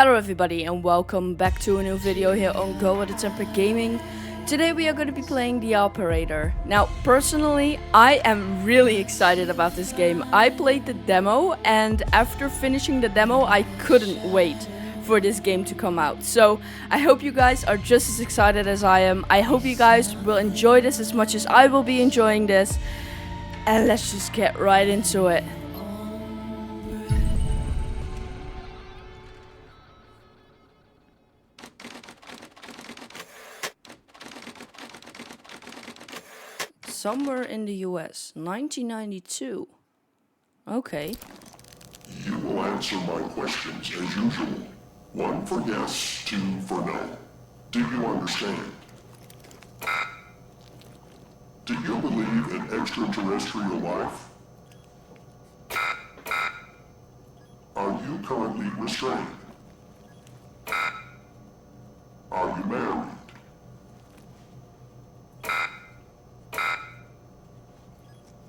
Hello everybody and welcome back to a new video here on Go with the Temper Gaming. Today we are going to be playing The Operator. Now personally I am really excited about this game. I played the demo and after finishing the demo I couldn't wait for this game to come out. So I hope you guys are just as excited as I am. I hope you guys will enjoy this as much as I will be enjoying this. And let's just get right into it. Somewhere in the US, 1992. Okay. You will answer my questions as usual. 1 for yes, 2 for no. Do you understand? Do you believe in extraterrestrial life? Are you currently restrained? Are you married?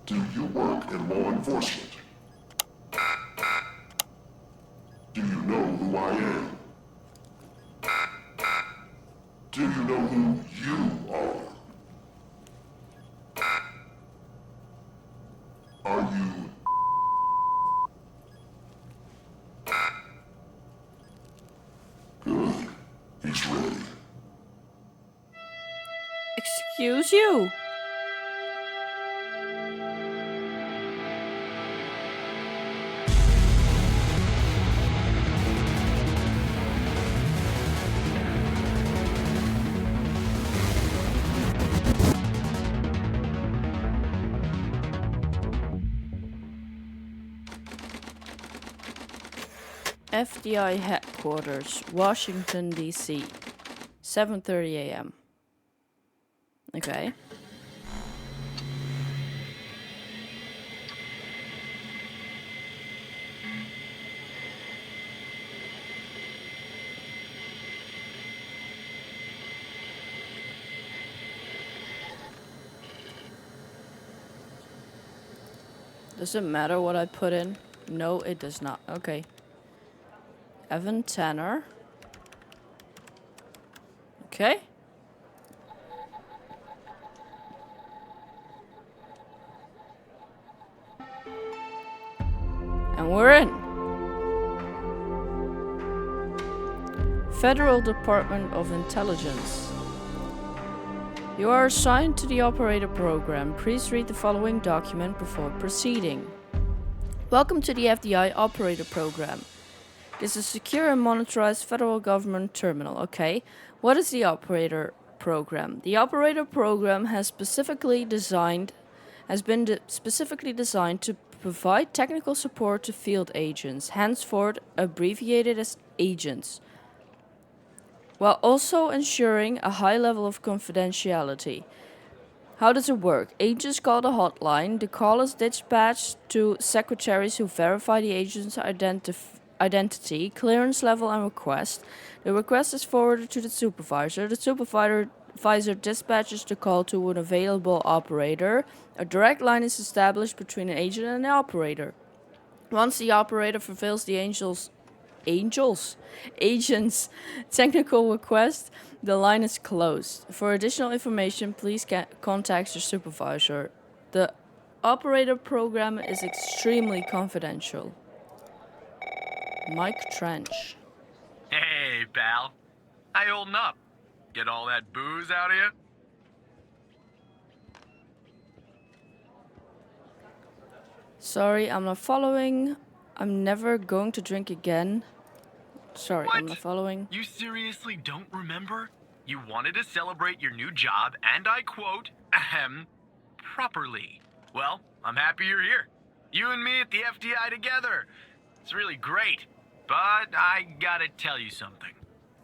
Do you work in law enforcement? Do you know who I am? Do you know who you are? Are you... Good. He's ready. Excuse you? FDI headquarters, Washington, D.C. 7:30 a.m. Okay. Does it matter what I put in? No, it does not. Okay. Evan Tanner. Okay. And we're in. Federal Department of Intelligence. You are assigned to the Operator Program. Please read the following document before proceeding. Welcome to the FDI Operator Program. This is a secure and monitorized federal government terminal. Okay, what is the Operator Program? The Operator Program has been specifically designed to provide technical support to field agents, henceforth abbreviated as agents, while also ensuring a high level of confidentiality. How does it work? Agents call the hotline. The call is dispatched to secretaries who verify the agent's identity, clearance level, and request. The request is forwarded to the supervisor. The supervisor dispatches the call to an available operator. A direct line is established between an agent and the operator. Once the operator fulfills the agent's technical request, the line is closed. For additional information, please contact your supervisor. The Operator Program is extremely confidential. Mike Trench. Hey, pal. How you holding up? Get all that booze out of you? Sorry, I'm not following. I'm never going to drink again. Sorry, What? I'm not following. You seriously don't remember? You wanted to celebrate your new job, and I quote, properly. Well, I'm happy you're here. You and me at the FDI together. It's really great. But I gotta tell you something.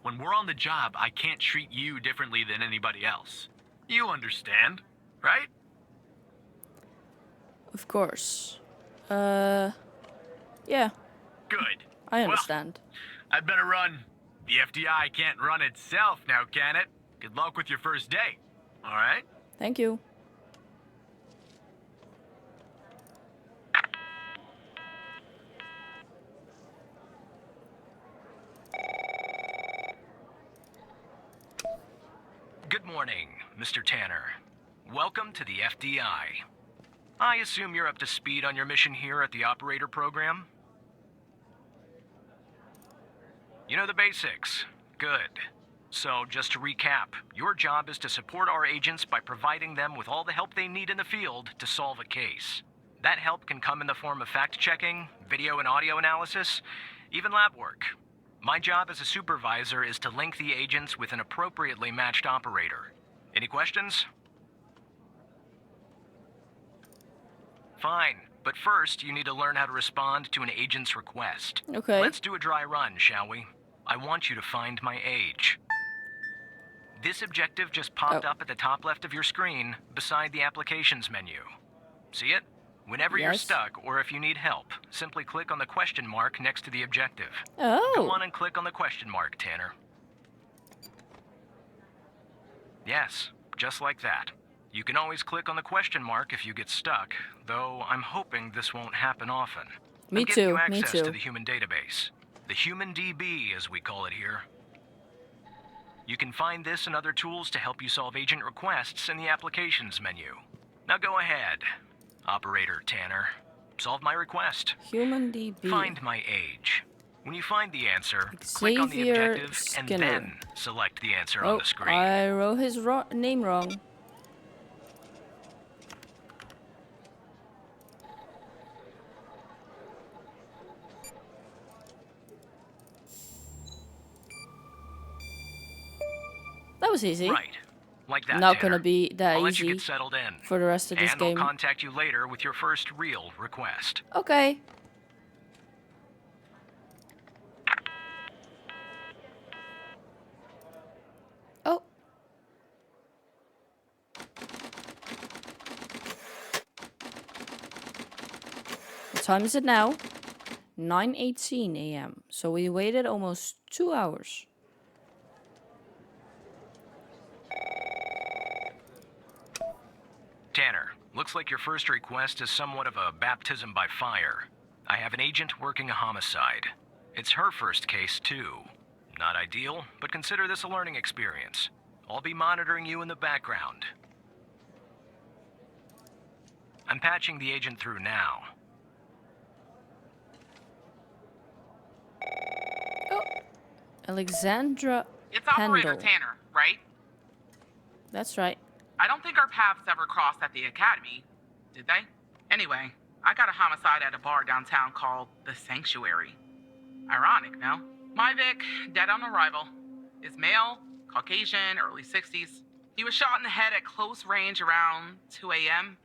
When we're on the job, I can't treat you differently than anybody else. You understand, right? Of course. Yeah, Good. I understand. Well, I'd better run. The FDI can't run itself now, can it? Good luck with your first day. All right? Thank you. morning, Mr. Tanner. Welcome to the FDI. I assume you're up to speed on your mission here at the operator program? You know the basics. Good. So, just to recap, your job is to support our agents by providing them with all the help they need in the field to solve a case. That help can come in the form of fact-checking, video and audio analysis, even lab work. My job as a supervisor is to link the agents with an appropriately matched operator. Any questions? Fine, but first you need to learn how to respond to an agent's request. Okay. Let's do a dry run, shall we? I want you to find my age. This objective just popped up at the top left of your screen, beside the applications menu. See it? Whenever you're Yes. stuck, or if you need help, simply click on the question mark next to the objective. Oh. Go on and click on the question mark, Tanner. Yes, just like that. You can always click on the question mark if you get stuck, though I'm hoping this won't happen often. Me I'm giving too, you me access to too. the human database. The Human DB, as we call it here. You can find this and other tools to help you solve agent requests in the applications menu. Now go ahead, Operator Tanner. Solve my request. Human DB. Find my age. When you find the answer, click on the Xavier objective Skinner. and then select the answer on Oh, the screen. I wrote his name wrong. That was easy. Right. Like that, Not Tanner. gonna be that I'll let you easy get settled in. for the rest of this and game. I'll contact you later with your first real request. Okay. Oh. What time is it now? 9:18 a.m. So we waited almost 2 hours. Tanner, looks like your first request is somewhat of a baptism by fire. I have an agent working a homicide. It's her first case, too. Not ideal, but consider this a learning experience. I'll be monitoring you in the background. I'm patching the agent through now. Alexandra It's Operator Pendle. Tanner, right? That's right. I don't think our paths ever crossed at the academy, did they? Anyway, I got a homicide at a bar downtown called The Sanctuary. Ironic, no? My Vic, dead on arrival, is male, Caucasian, early 60s. He was shot in the head at close range around 2 a.m.,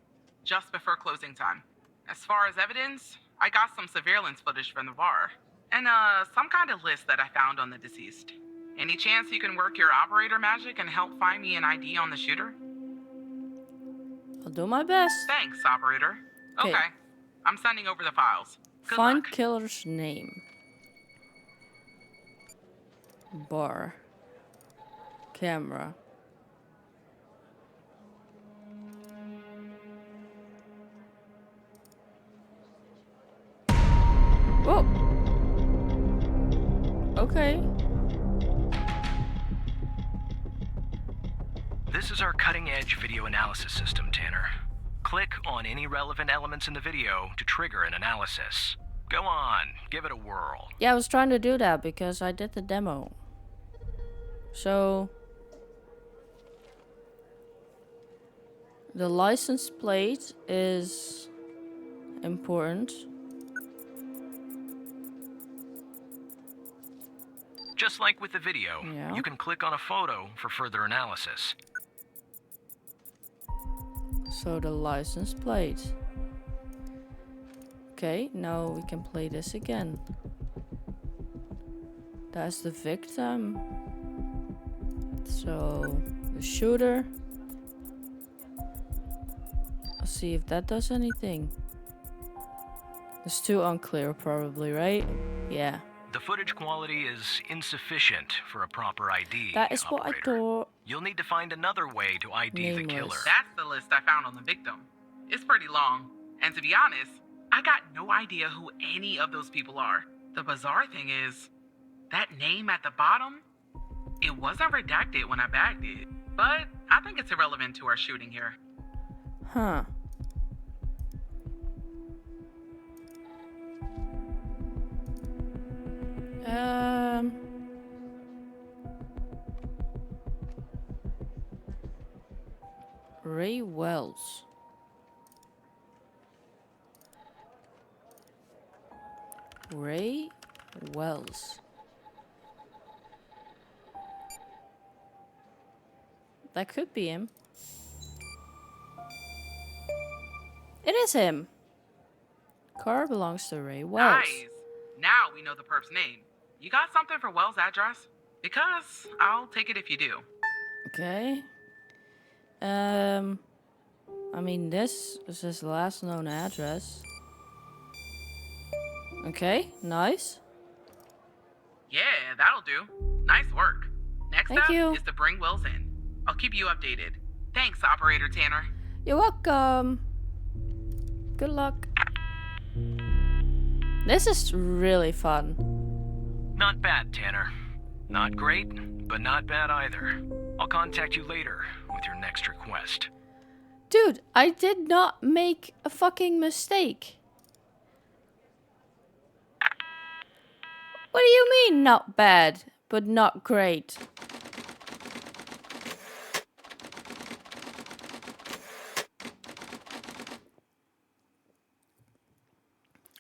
just before closing time. As far as evidence, I got some surveillance footage from the bar, and some kind of list that I found on the deceased. Any chance you can work your operator magic and help find me an ID on the shooter? I'll do my best. Thanks, operator. 'Kay. Okay. I'm sending over the files. Good Find luck. killer's name. Bar. Camera. Whoa. Okay. This is our cutting-edge video analysis system, Tanner. Click on any relevant elements in the video to trigger an analysis. Go on, give it a whirl. Yeah, I was trying to do that because I did the demo. So the license plate is important. Just like with the video, Yeah. you can click on a photo for further analysis. So the license plate. Okay, now we can play this again. That's the victim. So the shooter. Let's see if that does anything. It's too unclear probably, right? Yeah. The footage quality is insufficient for a proper ID. That is what I operator. thought. You'll need to find another way to ID the Nameless. killer. That's the list I found on the victim. It's pretty long. And to be honest, I got no idea who any of those people are. The bizarre thing is, that name at the bottom, it wasn't redacted when I bagged it. but I think it's irrelevant to our shooting here. Huh. Ray Wells. Ray Wells. That could be him. It is him. Car belongs to Ray Wells. Nice. Now we know the perp's name. You got something for Wells' address? Because I'll take it if you do. Okay. I mean, this is his last known address. Okay, nice. Yeah, that'll do. Nice work. Next Thank up you. is to bring Wells in. I'll keep you updated. Thanks, Operator Tanner. You're welcome. Good luck. This is really fun. Not bad, Tanner. Not great, but not bad either. I'll contact you later with your next request. Dude, I did not make a fucking mistake. What do you mean, not bad, but not great?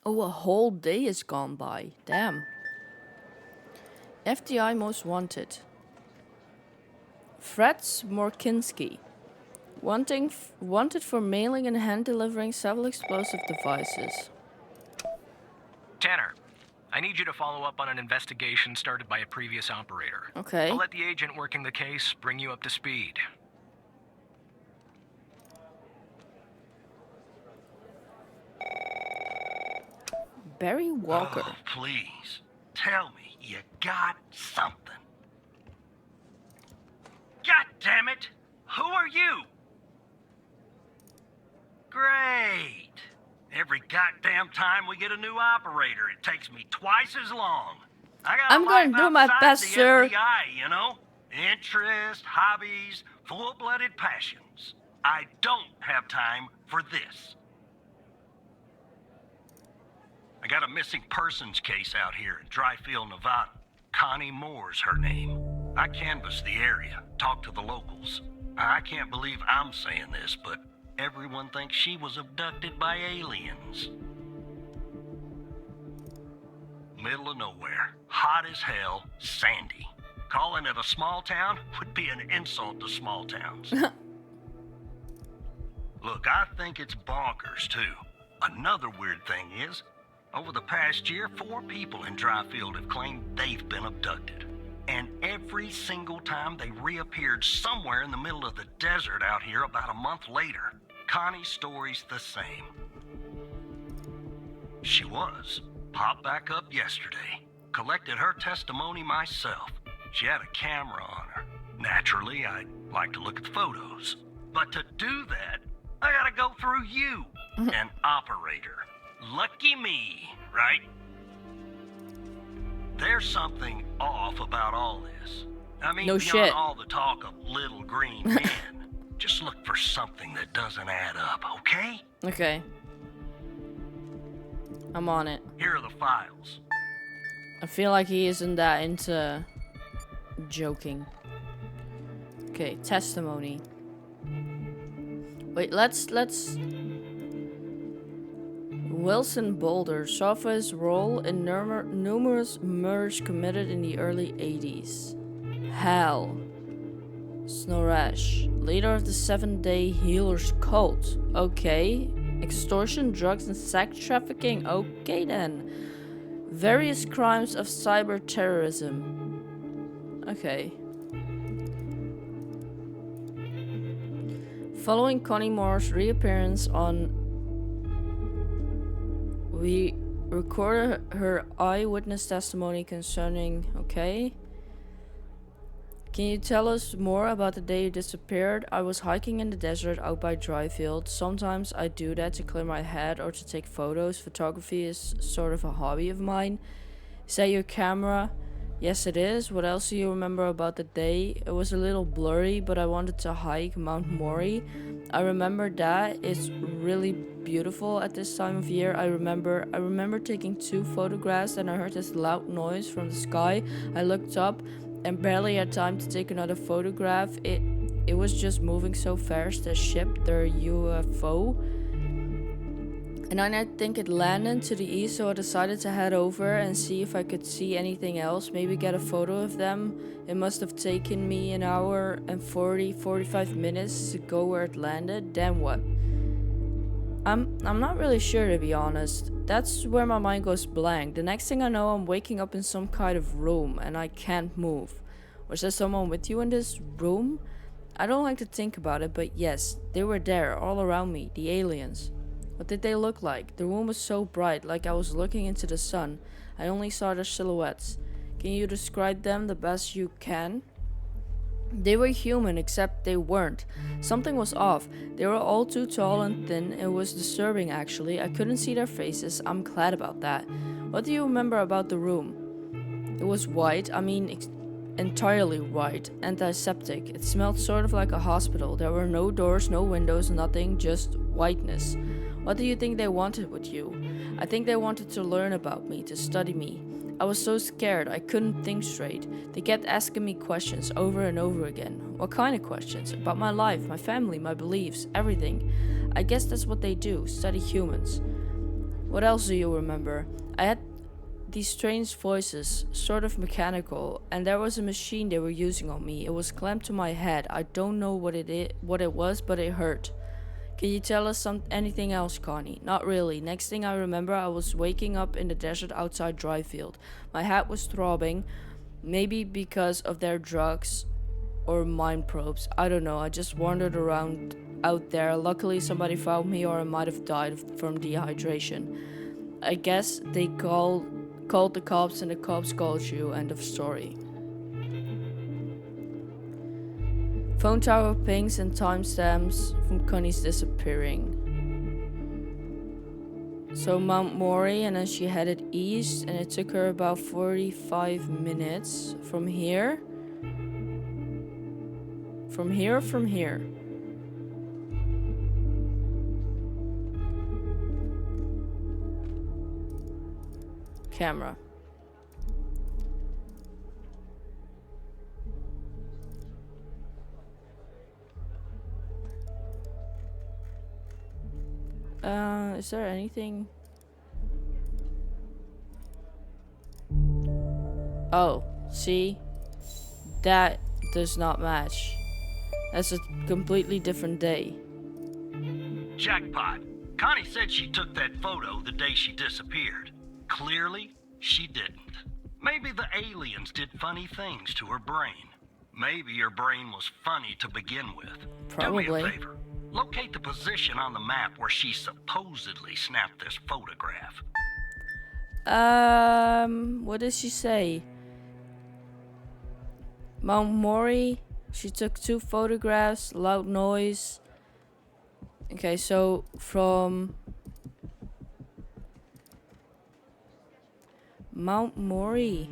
Oh, a whole day has gone by. Damn. FDI Most Wanted. Fred Morkinski. Wanted for mailing and hand delivering several explosive devices. Tanner, I need you to follow up on an investigation started by a previous operator. Okay. I'll let the agent working the case bring you up to speed. Barry Walker. Oh, please, tell me you got something. God damn it! Who are you? Great. Every goddamn time we get a new operator, it takes me twice as long. I got I'm gonna do my best, the sir. FBI, you know? Interests, hobbies, full-blooded passions. I don't have time for this. I got a missing persons case out here in Dryfield, Nevada. Connie Moore's her name. I canvassed the area, talked to the locals. I can't believe I'm saying this, but everyone thinks she was abducted by aliens. Middle of nowhere, hot as hell, sandy. Calling it a small town would be an insult to small towns. Look, I think it's bonkers, too. Another weird thing is, over the past year, 4 people in Dryfield have claimed they've been abducted. And every single time they reappeared somewhere in the middle of the desert out here about a month later. Connie's story's the same. She was. Popped back up yesterday. Collected her testimony myself. She had a camera on her. Naturally, I'd like to look at the photos. But to do that, I gotta go through you, an operator. Lucky me, right? There's something off about all this. I mean, No beyond shit. all the talk of little green men, just look for something that doesn't add up, okay? Okay. I'm on it. Here are the files. I feel like he isn't that into joking. Okay, testimony. Wait, let's Wilson Boulder saw for his role in numerous murders committed in the early 80s. Hal Snoresh, leader of the 7-Day Healers cult. Okay. Extortion, drugs, and sex trafficking. Okay then. Various crimes of cyber terrorism. Okay. Following Connie Moore's reappearance we recorded her eyewitness testimony concerning. Okay. Can you tell us more about the day you disappeared? I was hiking in the desert out by Dryfield. Sometimes I do that to clear my head or to take photos. Photography is sort of a hobby of mine. Is that your camera? Yes, it is. What else do you remember about the day? It was a little blurry, but I wanted to hike Mount Mori. I remember that. It's really beautiful at this time of year. I remember taking 2 photographs and I heard this loud noise from the sky. I looked up and barely had time to take another photograph. It was just moving so fast, the ship, their UFO. And then I think it landed to the east, so I decided to head over and see if I could see anything else, maybe get a photo of them. It must have taken me an hour and 45 minutes to go where it landed. Then what? I'm not really sure, to be honest. That's where my mind goes blank. The next thing I know, I'm waking up in some kind of room and I can't move. Was there someone with you in this room? I don't like to think about it, but yes, they were there, all around me, the aliens. What did they look like? The room was so bright, like I was looking into the sun. I only saw their silhouettes. Can you describe them the best you can? They were human, except they weren't. Something was off. They were all too tall and thin. It was disturbing, actually. I couldn't see their faces. I'm glad about that. What do you remember about the room? It was white. Entirely white. Antiseptic. It smelled sort of like a hospital. There were no doors, no windows, nothing, just whiteness. What do you think they wanted with you? I think they wanted to learn about me, to study me. I was so scared, I couldn't think straight. They kept asking me questions over and over again. What kind of questions? About my life, my family, my beliefs, everything. I guess that's what they do, study humans. What else do you remember? I had these strange voices, sort of mechanical, and there was a machine they were using on me. It was clamped to my head. I don't know what it was, but it hurt. Can you tell us anything else, Connie? Not really. Next thing I remember, I was waking up in the desert outside Dryfield. My head was throbbing, maybe because of their drugs or mind probes. I don't know. I just wandered around out there. Luckily, somebody found me, or I might have died from dehydration. I guess they called the cops, and the cops called you. End of story. Phone tower pings and timestamps from Connie's disappearing. So Mount Mori, and then she headed east, and it took her about 45 minutes from here. From here. Camera. Is there anything? Oh, see? That does not match. That's a completely different day. Jackpot. Connie said she took that photo the day she disappeared. Clearly, she didn't. Maybe the aliens did funny things to her brain. Maybe her brain was funny to begin with. Probably. Do me a favor. Locate the position on the map where she supposedly snapped this photograph. What did she say? Mount Mori. She took 2 photographs, loud noise. Okay, so from Mount Mori.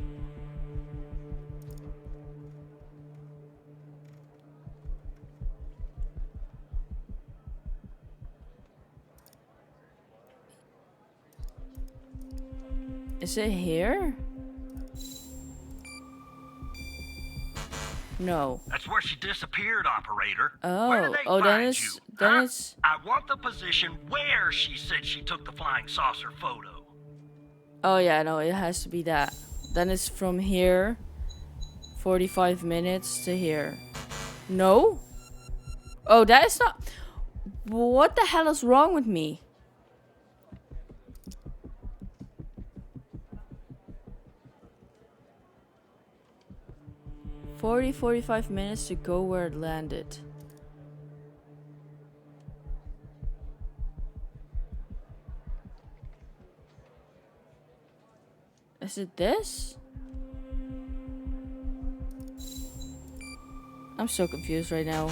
Is it here? No. That's where she disappeared, operator. Oh, Where did they then find it's you? then Huh? it's I want the position where she said she took the flying saucer photo. oh yeah, no, it has to be that. Then it's from here 45 minutes to here. No? Oh, that is not. What the hell is wrong with me? "40, 45 minutes to go where it landed." Is it this? I'm so confused right now.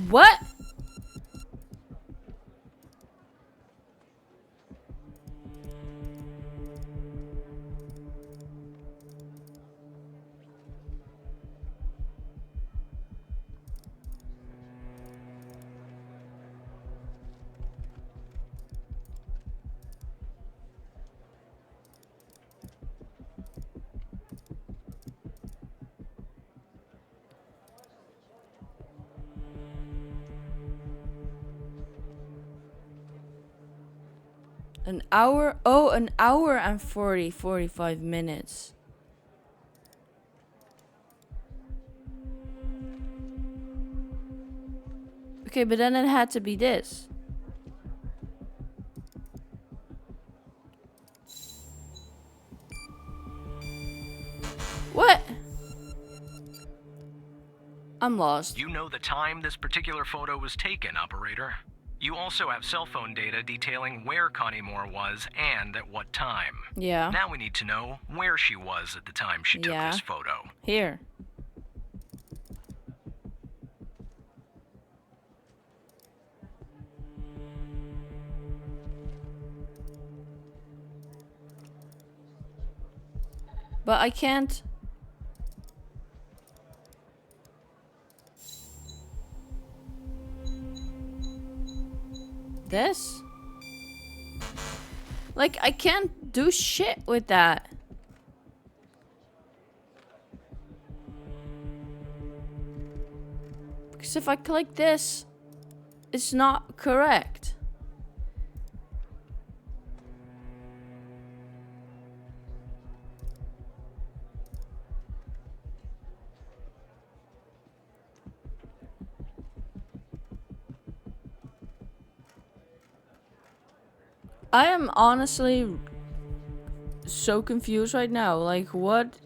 What? An hour? Oh, an hour and 45 minutes. Okay, but then it had to be this. What? I'm lost. You know the time this particular photo was taken, operator. You also have cell phone data detailing where Connie Moore was and at what time. Yeah. Now we need to know where she was at the time she took Yeah. this photo. Here. But I can't. This? Like, I can't do shit with that. Because if I click this, it's not correct. I am honestly so confused right now. Like, what?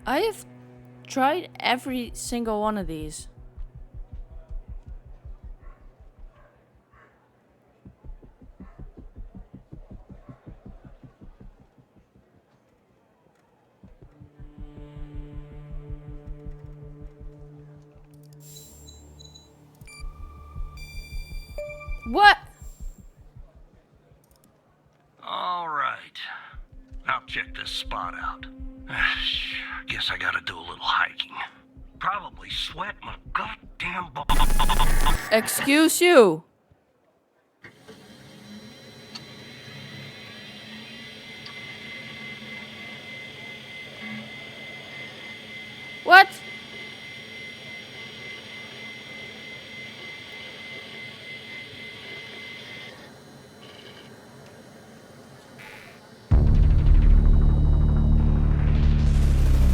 I have tried every single one of these. What? All right. I'll check this spot out. Guess I gotta do a little hiking. Probably sweat my goddamn Excuse you. What?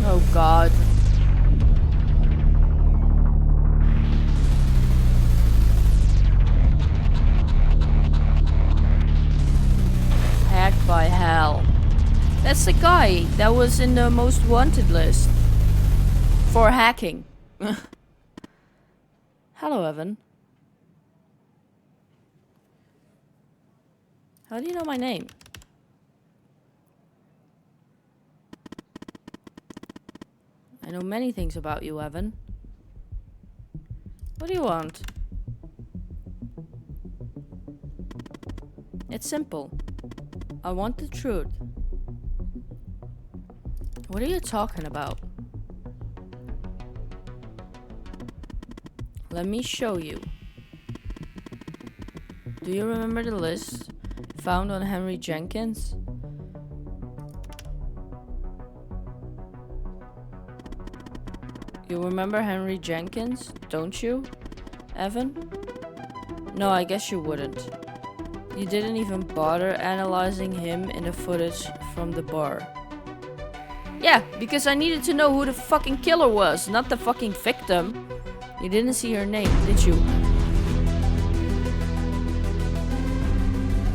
Oh God. Hacked by hell. That's the guy that was in the most wanted list for hacking. Hello, Evan. How do you know my name? I know many things about you, Evan. What do you want? It's simple. I want the truth. What are you talking about? Let me show you. Do you remember the list found on Henry Jenkins? You remember Henry Jenkins, don't you, Evan? No, I guess you wouldn't. You didn't even bother analyzing him in the footage from the bar. Yeah, because I needed to know who the fucking killer was, not the fucking victim. You didn't see her name, did you?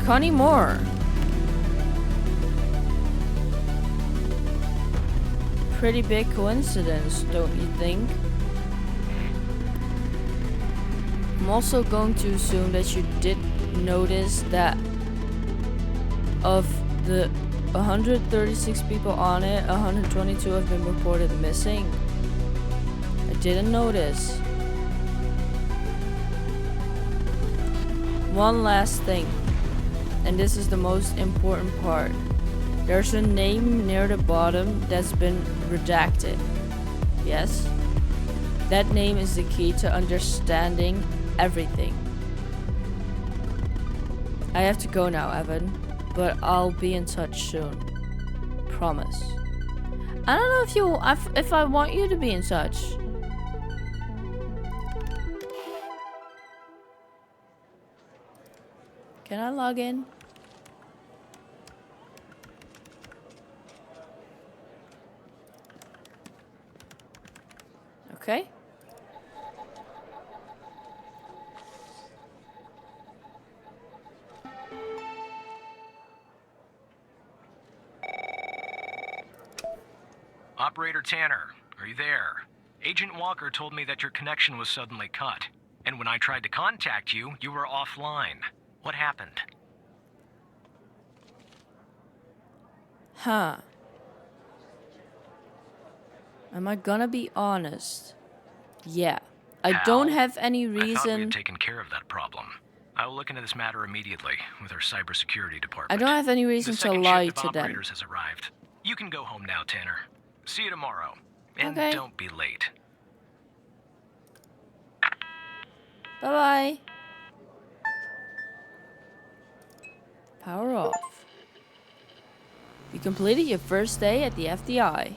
Connie Moore. Pretty big coincidence, don't you think? I'm also going to assume that you did notice that of the 136 people on it, 122 have been reported missing. I didn't notice. One last thing, and this is the most important part. There's a name near the bottom that's been redacted. Yes? That name is the key to understanding everything. I have to go now, Evan, but I'll be in touch soon. Promise. I don't know if I want you to be in touch. Can I log in? Okay. Operator Tanner, are you there? Agent Walker told me that your connection was suddenly cut. And when I tried to contact you, you were offline. What happened? Huh. Am I gonna be honest? Yeah. I don't Hal? have any I thought we reason. had taken care of that problem. I will look into this matter immediately with our cybersecurity department. I don't have any The reason to second lie shift of to them. operators has arrived. You can go home now, Tanner. See you tomorrow. And Okay. don't be late. Bye-bye. Power off. You completed your first day at the FDI.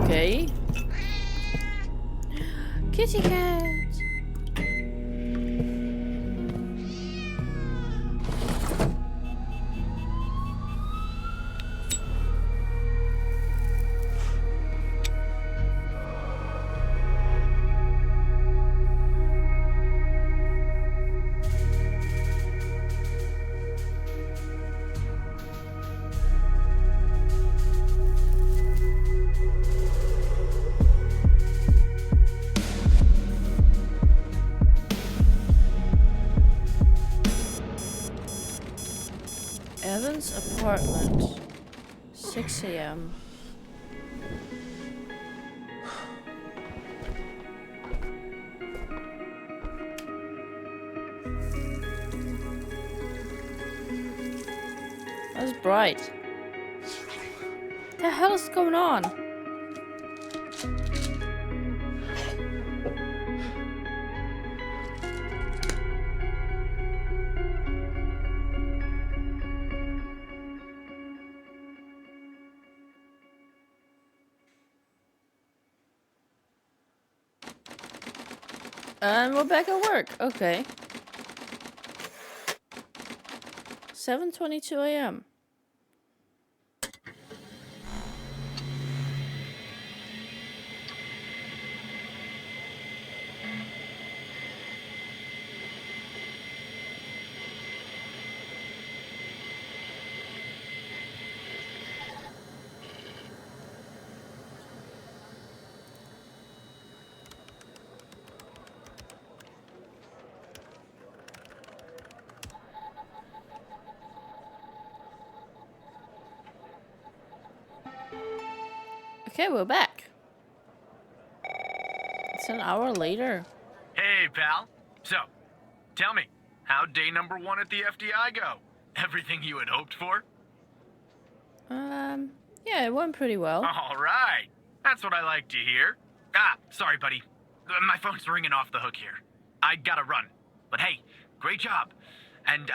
Okay. Kitty cat. Evan's apartment. 6 a.m. That's bright. What the hell is going on? And we're back at work. Okay. 7:22 a.m. Okay, we're back. It's an hour later. Hey, pal. So, tell me, how'd day number 1 at the FDI go? Everything you had hoped for? Yeah, it went pretty well. All right. That's what I like to hear. Sorry, buddy. My phone's ringing off the hook here. I gotta run. But hey, great job. And,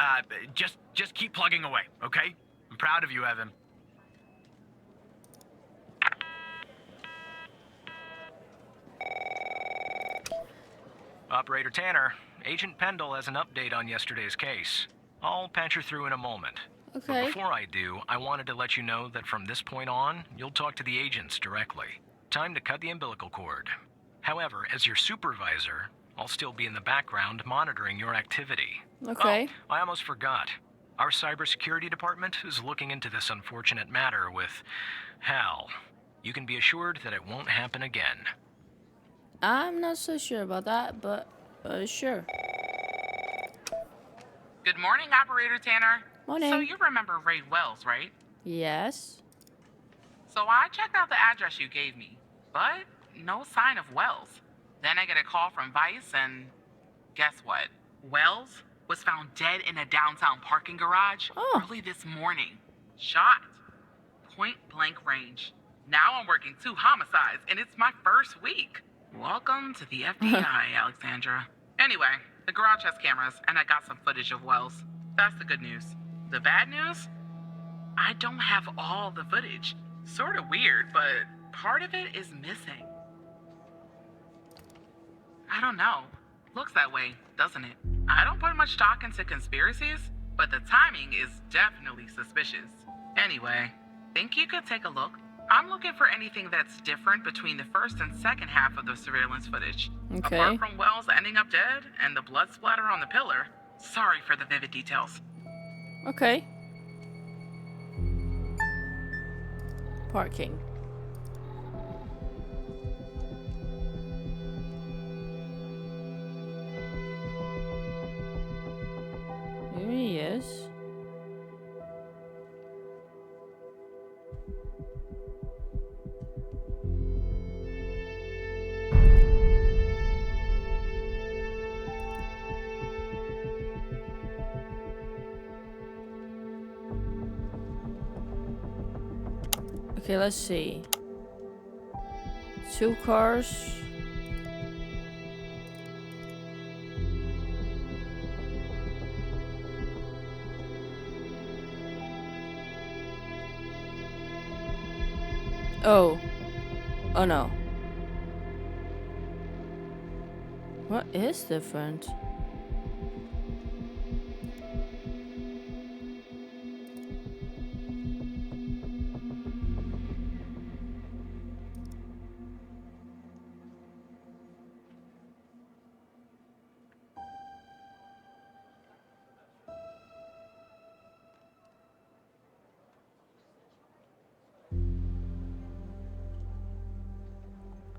just keep plugging away, okay? I'm proud of you, Evan. Operator Tanner, Agent Pendle has an update on yesterday's case. I'll patch her through in a moment. But Okay. before I do, I wanted to let you know that from this point on, you'll talk to the agents directly. Time to cut the umbilical cord. However, as your supervisor, I'll still be in the background monitoring your activity. Okay. Oh, I almost forgot. Our cybersecurity department is looking into this unfortunate matter with Hal. You can be assured that it won't happen again. I'm not so sure about that, but sure. Good morning, Operator Tanner. Morning. So you remember Ray Wells, right? Yes. So I checked out the address you gave me, but no sign of Wells. Then I get a call from Vice, and guess what? Wells was found dead in a downtown parking garage early this morning. Shot. Point blank range. Now I'm working 2 homicides, and it's my first week. Welcome to the FBI, Alexandra. Anyway, the garage has cameras, and I got some footage of Wells. That's the good news. The bad news? I don't have all the footage. Sort of weird, but part of it is missing. I don't know. Looks that way, doesn't it? I don't put much stock into conspiracies, but the timing is definitely suspicious. Anyway, think you could take a look? I'm looking for anything that's different between the first and second half of the surveillance footage. Okay. Apart from Wells ending up dead and the blood splatter on the pillar, sorry for the vivid details. Okay. Parking. Here he is. Okay, let's see. 2 cars. Oh. Oh no. What is different?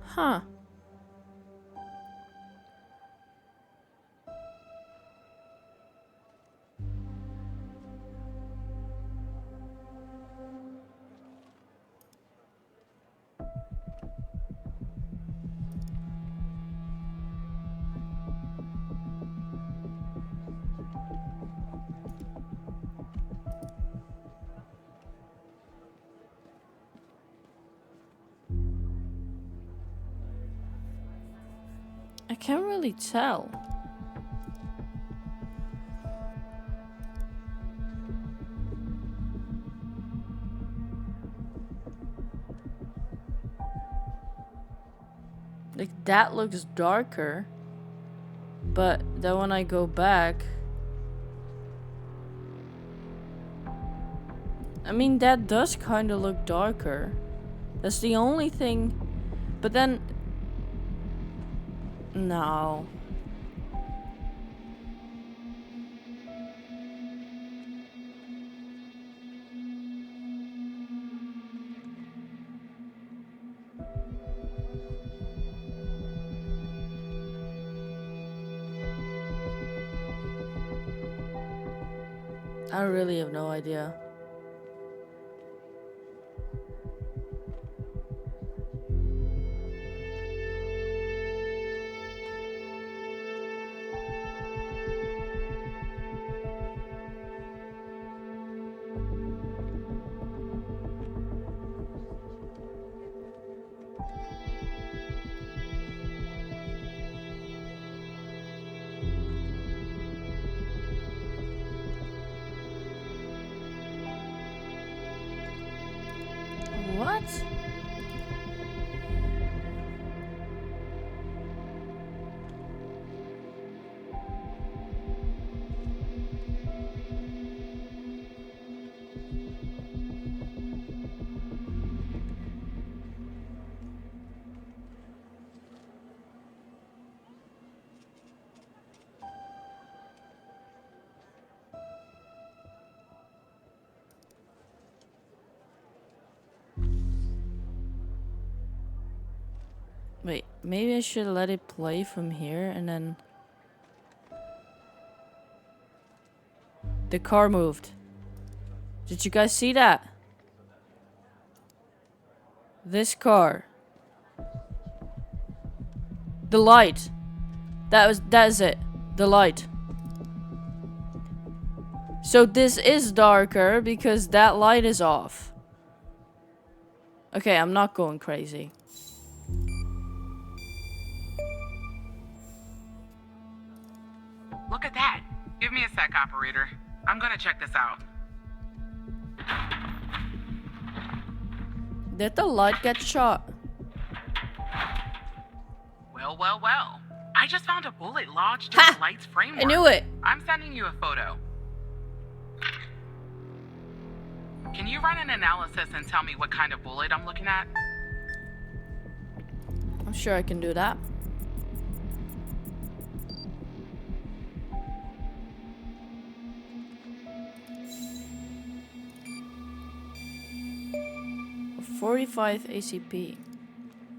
Huh. I can't really tell. Like that looks darker. But then when I go back, I mean that does kind of look darker. That's the only thing. But then no. I really have no idea. Wait, maybe I should let it play from here and then... The car moved. Did you guys see that? This car. The light. That is it. The light. So this is darker because that light is off. Okay, I'm not going crazy. Look at that. Give me a sec, operator. I'm gonna check this out. Did the light get shot? Well, well, well. I just found a bullet lodged in the light's framework. I knew it. I'm sending you a photo. Can you run an analysis and tell me what kind of bullet I'm looking at? I'm sure I can do that. .45 ACP.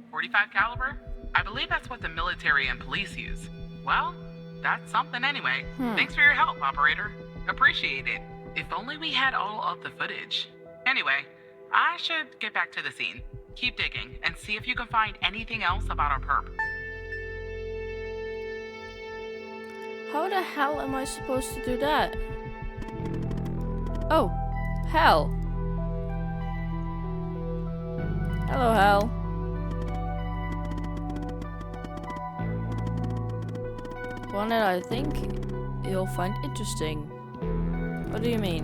45 caliber? I believe that's what the military and police use. Well, that's something anyway. Thanks for your help, operator. Appreciate it. If only we had all of the footage. Anyway, I should get back to the scene. Keep digging and see if you can find anything else about our perp. How the hell am I supposed to do that? Oh, hell. Hello, Hal. One that I think you'll find interesting. What do you mean?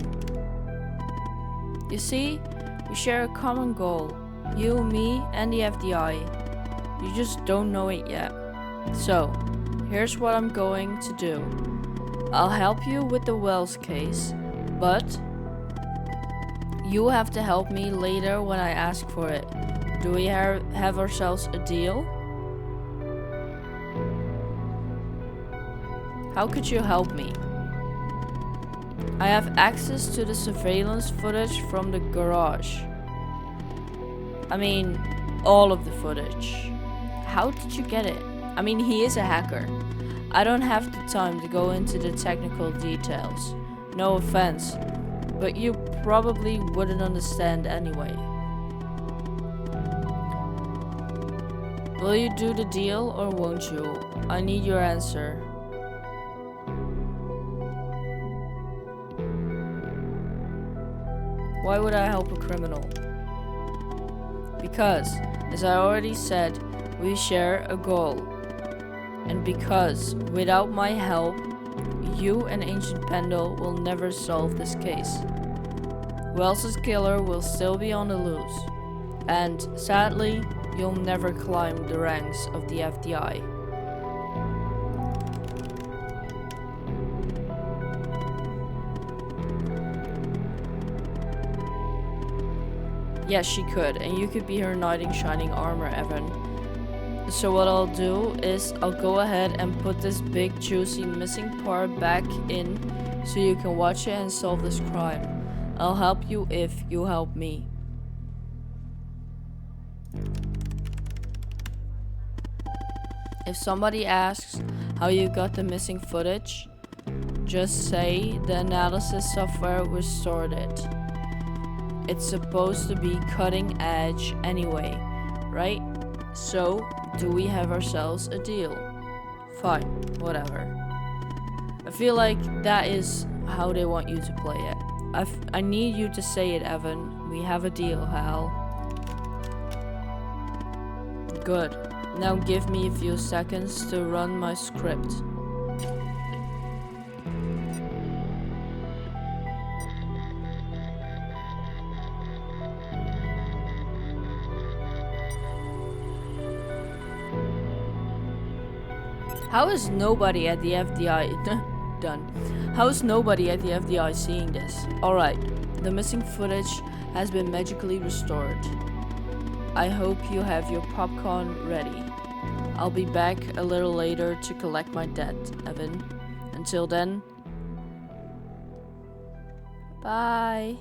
You see, we share a common goal. You, me, and the FDI. You just don't know it yet. So, here's what I'm going to do. I'll help you with the Wells case, but you have to help me later when I ask for it. Do we have ourselves a deal? How could you help me? I have access to the surveillance footage from the garage. I mean, all of the footage. How did you get it? I mean, he is a hacker. I don't have the time to go into the technical details. No offense, but you probably wouldn't understand anyway. Will you do the deal or won't you? I need your answer. Why would I help a criminal? Because, as I already said, we share a goal. And because, without my help, you and Agent Pendle will never solve this case. Wells's killer will still be on the loose. And, sadly, you'll never climb the ranks of the FDI. Yes, she could, and you could be her knight in shining armor, Evan. So what I'll do is I'll go ahead and put this big juicy missing part back in so you can watch it and solve this crime. I'll help you if you help me. If somebody asks how you got the missing footage, just say the analysis software restored it. It's supposed to be cutting edge anyway, right? So, do we have ourselves a deal? Fine, whatever. I feel like that is how they want you to play it. I need you to say it, Evan. We have a deal, Hal. Good. Now give me a few seconds to run my script. How is nobody at the FDI done? How is nobody at the FDI seeing this? Alright, the missing footage has been magically restored. I hope you have your popcorn ready. I'll be back a little later to collect my debt, Evan. Until then, bye.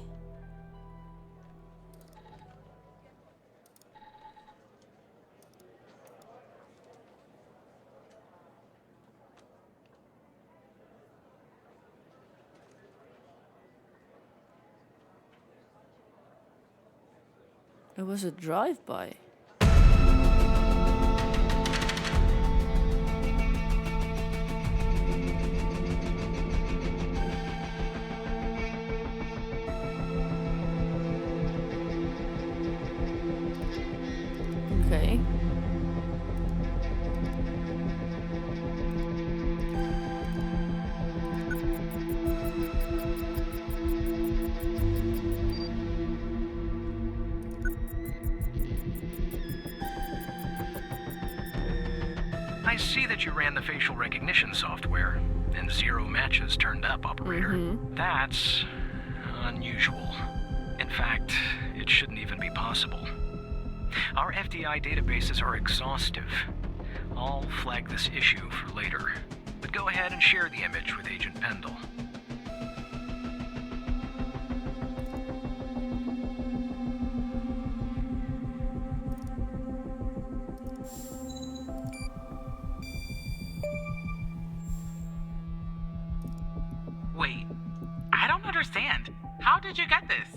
It was a drive-by. Okay. I see that you ran the facial recognition software, and 0 matches turned up, operator. That's unusual. In fact, it shouldn't even be possible. Our FDI databases are exhaustive. I'll flag this issue for later. But go ahead and share the image with Agent Pendle. Wait, I don't understand. How did you get this?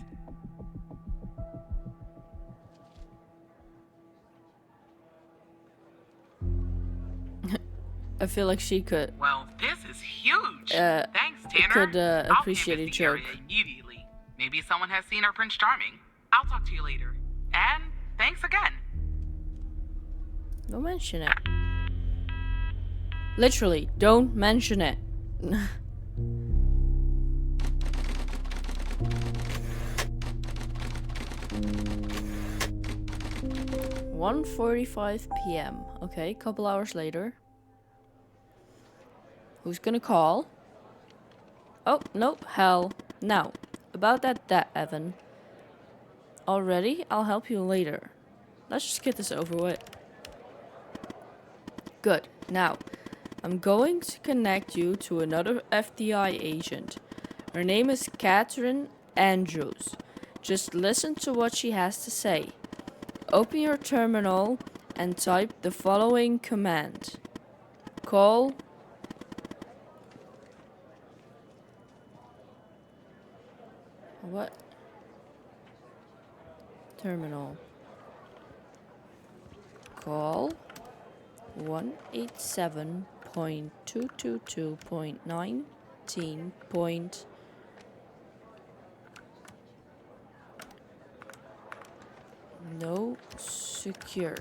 I feel like she could. Well, this is huge. Uh, Thanks, Tanner. could, I'll appreciate canvass a the area joke. immediately. Maybe someone has seen our Prince Charming. I'll talk to you later. And thanks again. Don't mention it. Literally, don't mention it. 1:45 p.m. Okay, couple hours later. Who's gonna call? Oh, nope, hell. Now, about that Evan. Already? I'll help you later. Let's just get this over with. Good. Now, I'm going to connect you to another FDI agent. Her name is Catherine Andrews. Just listen to what she has to say. Open your terminal and type the following command. Call. What? Terminal. Call 187.222.19. No secure.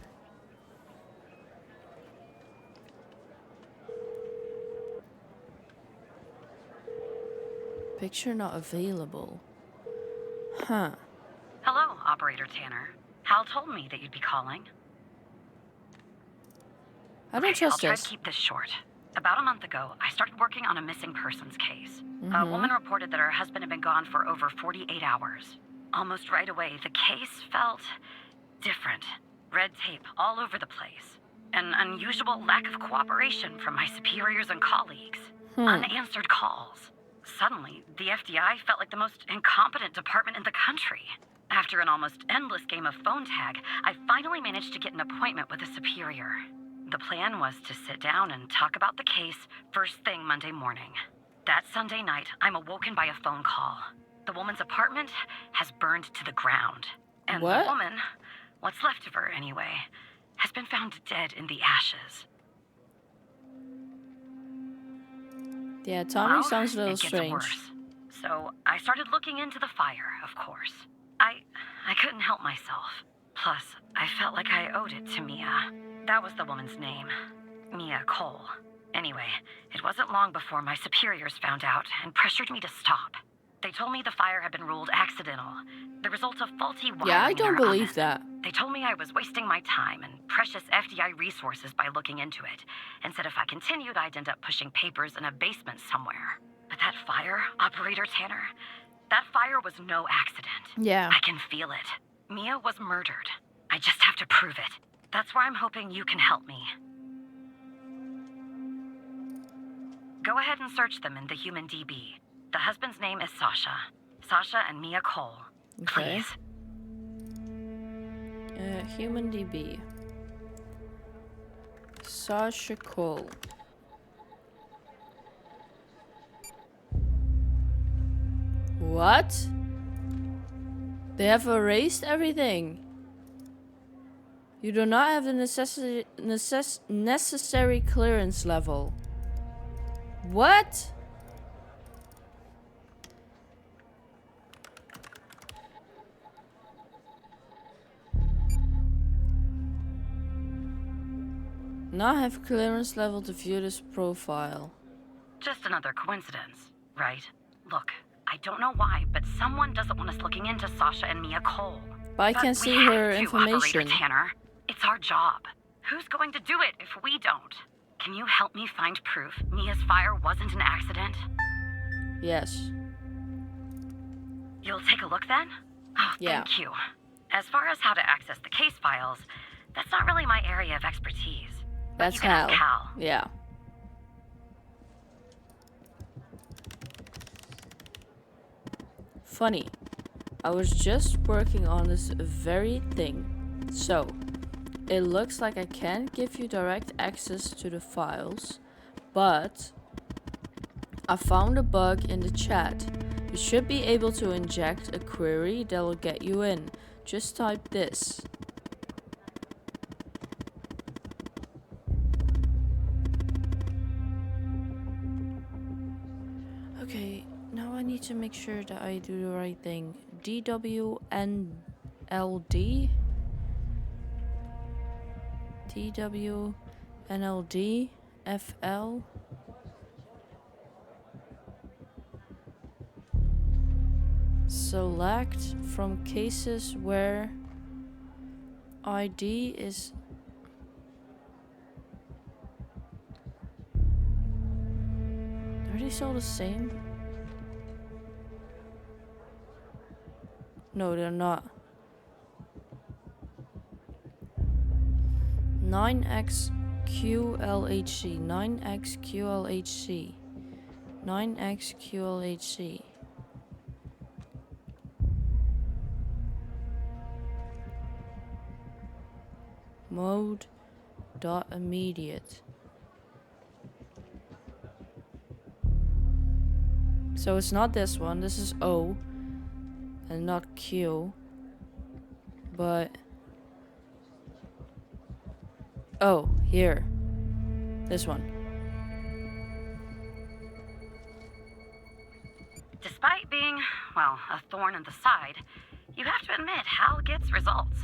Picture not available. Huh. Hello, Operator Tanner. Hal told me that you'd be calling. I don't trust I'll try this. to keep this short. About a month ago, I started working on a missing persons case. A woman reported that her husband had been gone for over 48 hours. Almost right away, the case felt different. Red tape all over the place. An unusual lack of cooperation from my superiors and colleagues. Unanswered calls. Suddenly, the FDI felt like the most incompetent department in the country. After an almost endless game of phone tag, I finally managed to get an appointment with a superior. The plan was to sit down and talk about the case first thing Monday morning. That Sunday night, I'm awoken by a phone call. The woman's apartment has burned to the ground. And What? the woman, what's left of her anyway, has been found dead in the ashes. Yeah, Tommy Well, sounds a little it gets strange. worse. So I started looking into the fire, of course. I couldn't help myself. Plus, I felt like I owed it to Mia. That was the woman's name. Mia Cole. Anyway, it wasn't long before my superiors found out and pressured me to stop. They told me the fire had been ruled accidental, the result of faulty wiring. Yeah, I in don't our believe oven. that. They told me I was wasting my time and precious FDI resources by looking into it, and said if I continued, I'd end up pushing papers in a basement somewhere. But that fire, Operator Tanner, that fire was no accident. Yeah. I can feel it. Mia was murdered. I just have to prove it. That's where I'm hoping you can help me. Go ahead and search them in the Human DB. The husband's name is Sasha. Sasha and Mia Cole. Okay. Please. Human DB. Sasha Cole. What? They have erased everything. You do not have the necessary clearance level. What? Not have clearance level to view this profile. Just another coincidence, right? Look, I don't know why, but someone doesn't want us looking into Sasha and Mia Cole. But I But can we see have her to, information. Operator Tanner. It's our job. Who's going to do it if we don't? Can you help me find proof Mia's fire wasn't an accident? Yes. You'll take a look then? Oh, Yeah. thank you. As far as how to access the case files, that's not really my area of expertise. But That's you can ask Hal. Hal. Yeah. Funny. I was just working on this very thing. So, it looks like I can't give you direct access to the files, but I found a bug in the chat. You should be able to inject a query that'll get you in. Just type this. Okay, now I need to make sure that I do the right thing. DWNLD? DWNLD FL? Select from cases where ID is Are these all the same? No, they're not. 9XQLHC, 9XQLHC, 9XQLHC. Mode dot immediate. So it's not this one, this is O and not Q, but oh, here, this one. Despite being, well, a thorn in the side, you have to admit Hal gets results.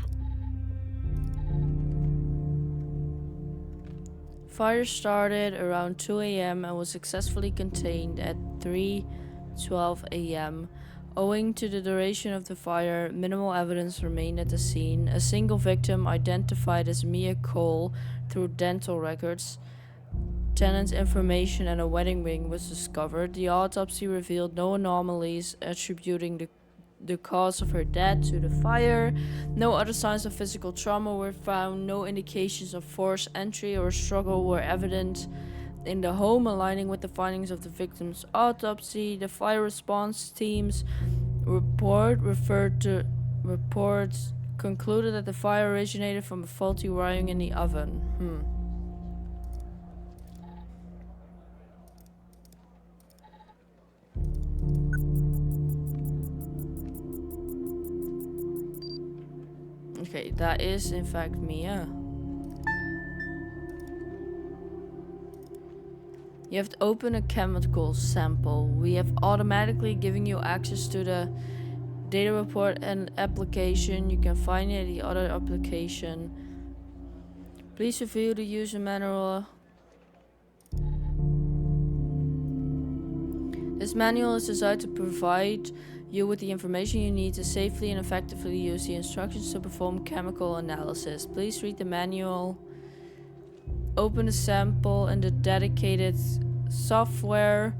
Fire started around 2 a.m. and was successfully contained at 3:12 a.m. Owing to the duration of the fire, minimal evidence remained at the scene. A single victim, identified as Mia Cole through dental records, tenant information, and a wedding ring, was discovered. The autopsy revealed no anomalies attributing the cause of her death to the fire. No other signs of physical trauma were found. No indications of forced entry or struggle were evident in the home, aligning with the findings of the victim's autopsy. The fire response team's report concluded that the fire originated from a faulty wiring in the oven. Okay, that is in fact Mia. You have to open a chemical sample. We have automatically given you access to the data report and application. You can find it in the other application. Please review the user manual. This manual is designed to provide you with the information you need to safely and effectively use the instructions to perform chemical analysis. Please read the manual. Open the sample in the dedicated software.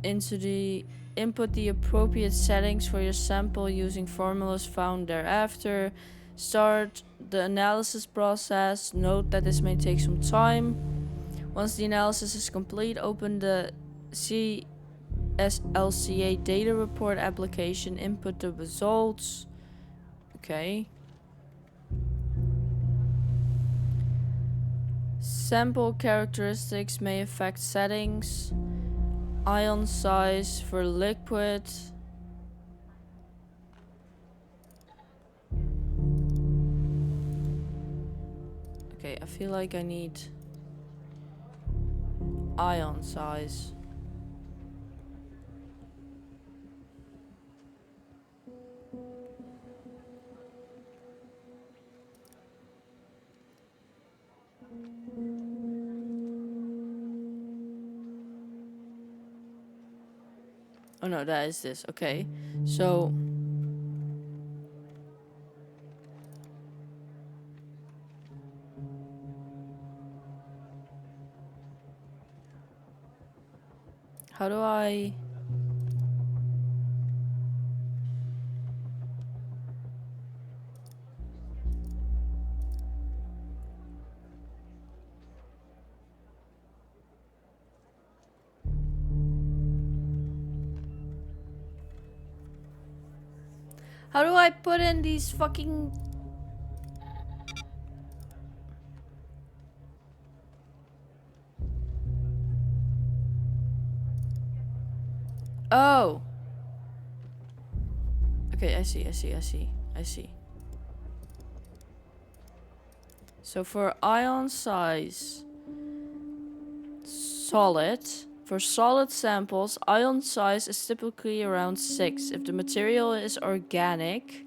Input the appropriate settings for your sample using formulas found thereafter. Start the analysis process. Note that this may take some time. Once the analysis is complete, open the CSLCA data report application. Input the results. Okay. Sample characteristics may affect settings. Ion size for liquid. feel like I need ion size. Oh no, that is this. Okay. So how do I... How do I put in these fucking... Oh. Okay, I see. So for ion size solid, for solid samples, ion size is typically around 6. If the material is organic,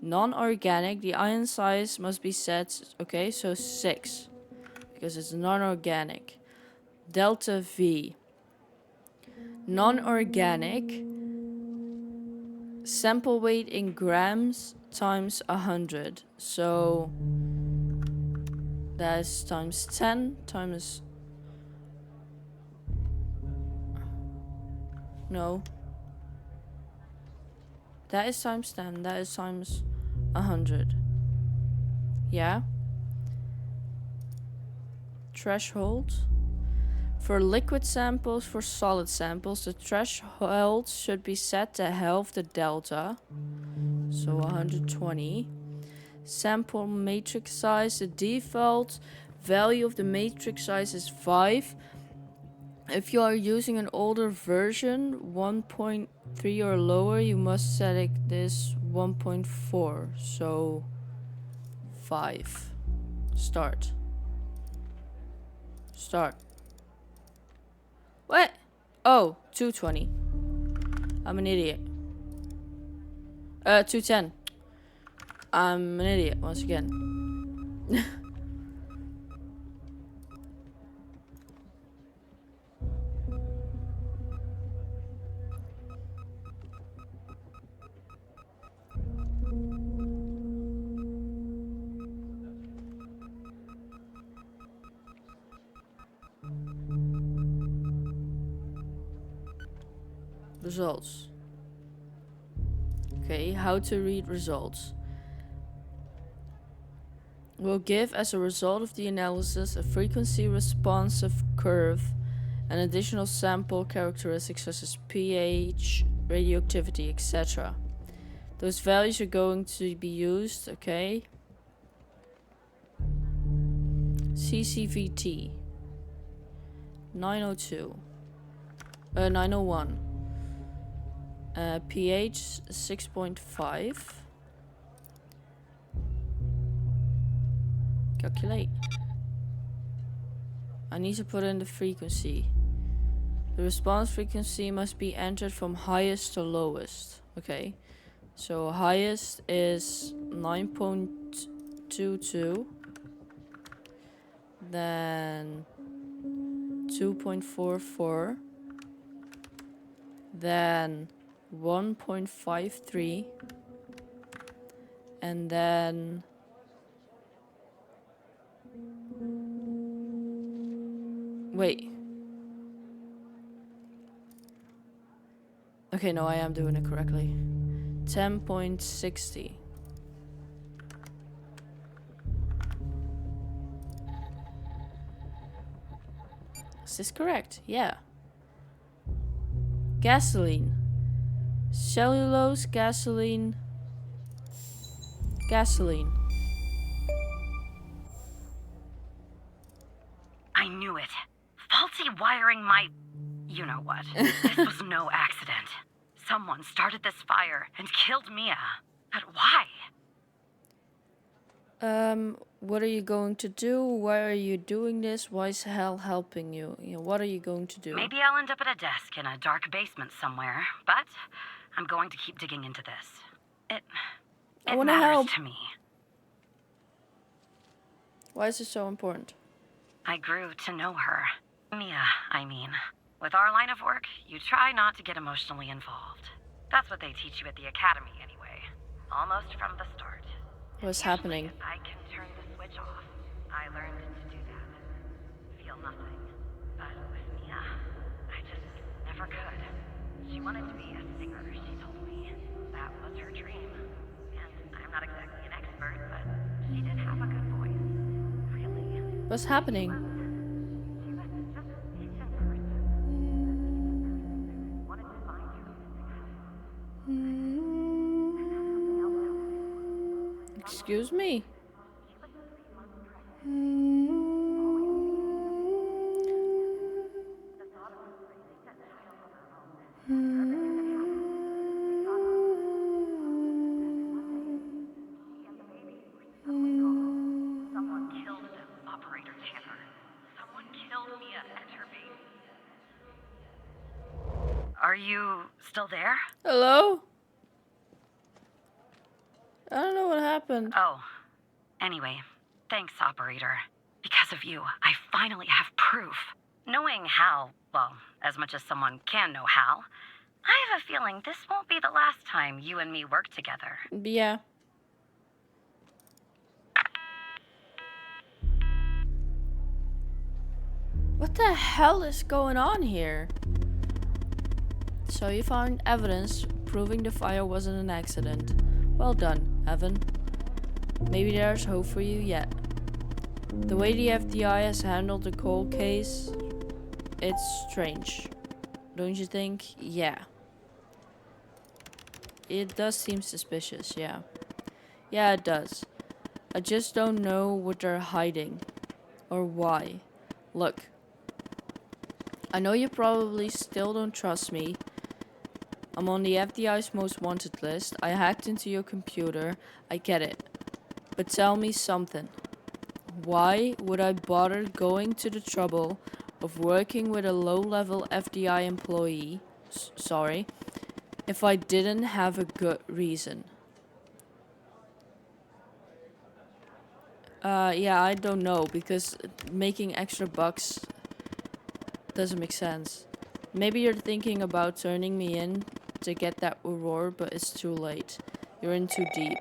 non-organic, the ion size must be set, okay, so 6. Because it's non-organic. Delta V. Non-organic, sample weight in grams times 100. So that's times 10 times... No. That is times 10. That is times 100. Yeah. Threshold. For liquid samples, for solid samples, the threshold should be set to half the delta. So 120. Sample matrix size. The default value of the matrix size is 5. If you are using an older version, 1.3 or lower, you must set this 1.4. So 5. Start. What? Oh, 220. I'm an idiot. 210. I'm an idiot once again. Results. Okay, how to read results. Will give as a result of the analysis a frequency responsive curve and additional sample characteristics such as pH, radioactivity, etc. Those values are going to be used, okay? CCVT 902 901 pH 6.5. Calculate. I need to put in the frequency. The response frequency must be entered from highest to lowest. Okay. So highest is 9.22. Then 2.44. Then 1.53. And then wait. Okay, no, I am doing it correctly. 10.60. Is this correct? Yeah. Gasoline. Cellulose, gasoline. Gasoline. I knew it. Faulty wiring my... You know what. This was no accident. Someone started this fire and killed Mia. But why? What are you going to do? Why are you doing this? Why is Hal helping you? You know, what are you going to do? Maybe I'll end up at a desk in a dark basement somewhere, but I'm going to keep digging into this. I It wanna matters help. to me. Why is it so important? I grew to know her. Mia, I mean. With our line of work, you try not to get emotionally involved. That's what they teach you at the academy anyway. Almost from the start. What's Usually, happening? if I can turn the switch off, I learned to do that. Feel nothing. But with Mia, I just never could. She wanted to be a singer, she told me. That was her dream. And I'm not exactly an expert, but she did have a good voice. Really. What's happening? She was just a patient person. Wanted to find her music. Excuse me? Someone killed them, Operator Tanner. Someone killed Mia and her baby. Are you still there? Hello? I don't know what happened. Oh. Anyway, thanks, Operator. Because of you, I finally have proof. Knowing Hal, well, as much as someone can know Hal, I have a feeling this won't be the last time you and me work together. Yeah. What the hell is going on here? So you found evidence proving the fire wasn't an accident. Well done, Evan. Maybe there's hope for you yet. The way the FBI has handled the cold case, it's strange. Don't you think? Yeah. It does seem suspicious, yeah. Yeah, it does. I just don't know what they're hiding. Or why. Look. I know you probably still don't trust me. I'm on the FBI's most wanted list. I hacked into your computer. I get it. But tell me something. Why would I bother going to the trouble of working with a low-level FBI employee, if I didn't have a good reason? Yeah, I don't know, because making extra bucks doesn't make sense. Maybe you're thinking about turning me in to get that reward, but it's too late. You're in too deep.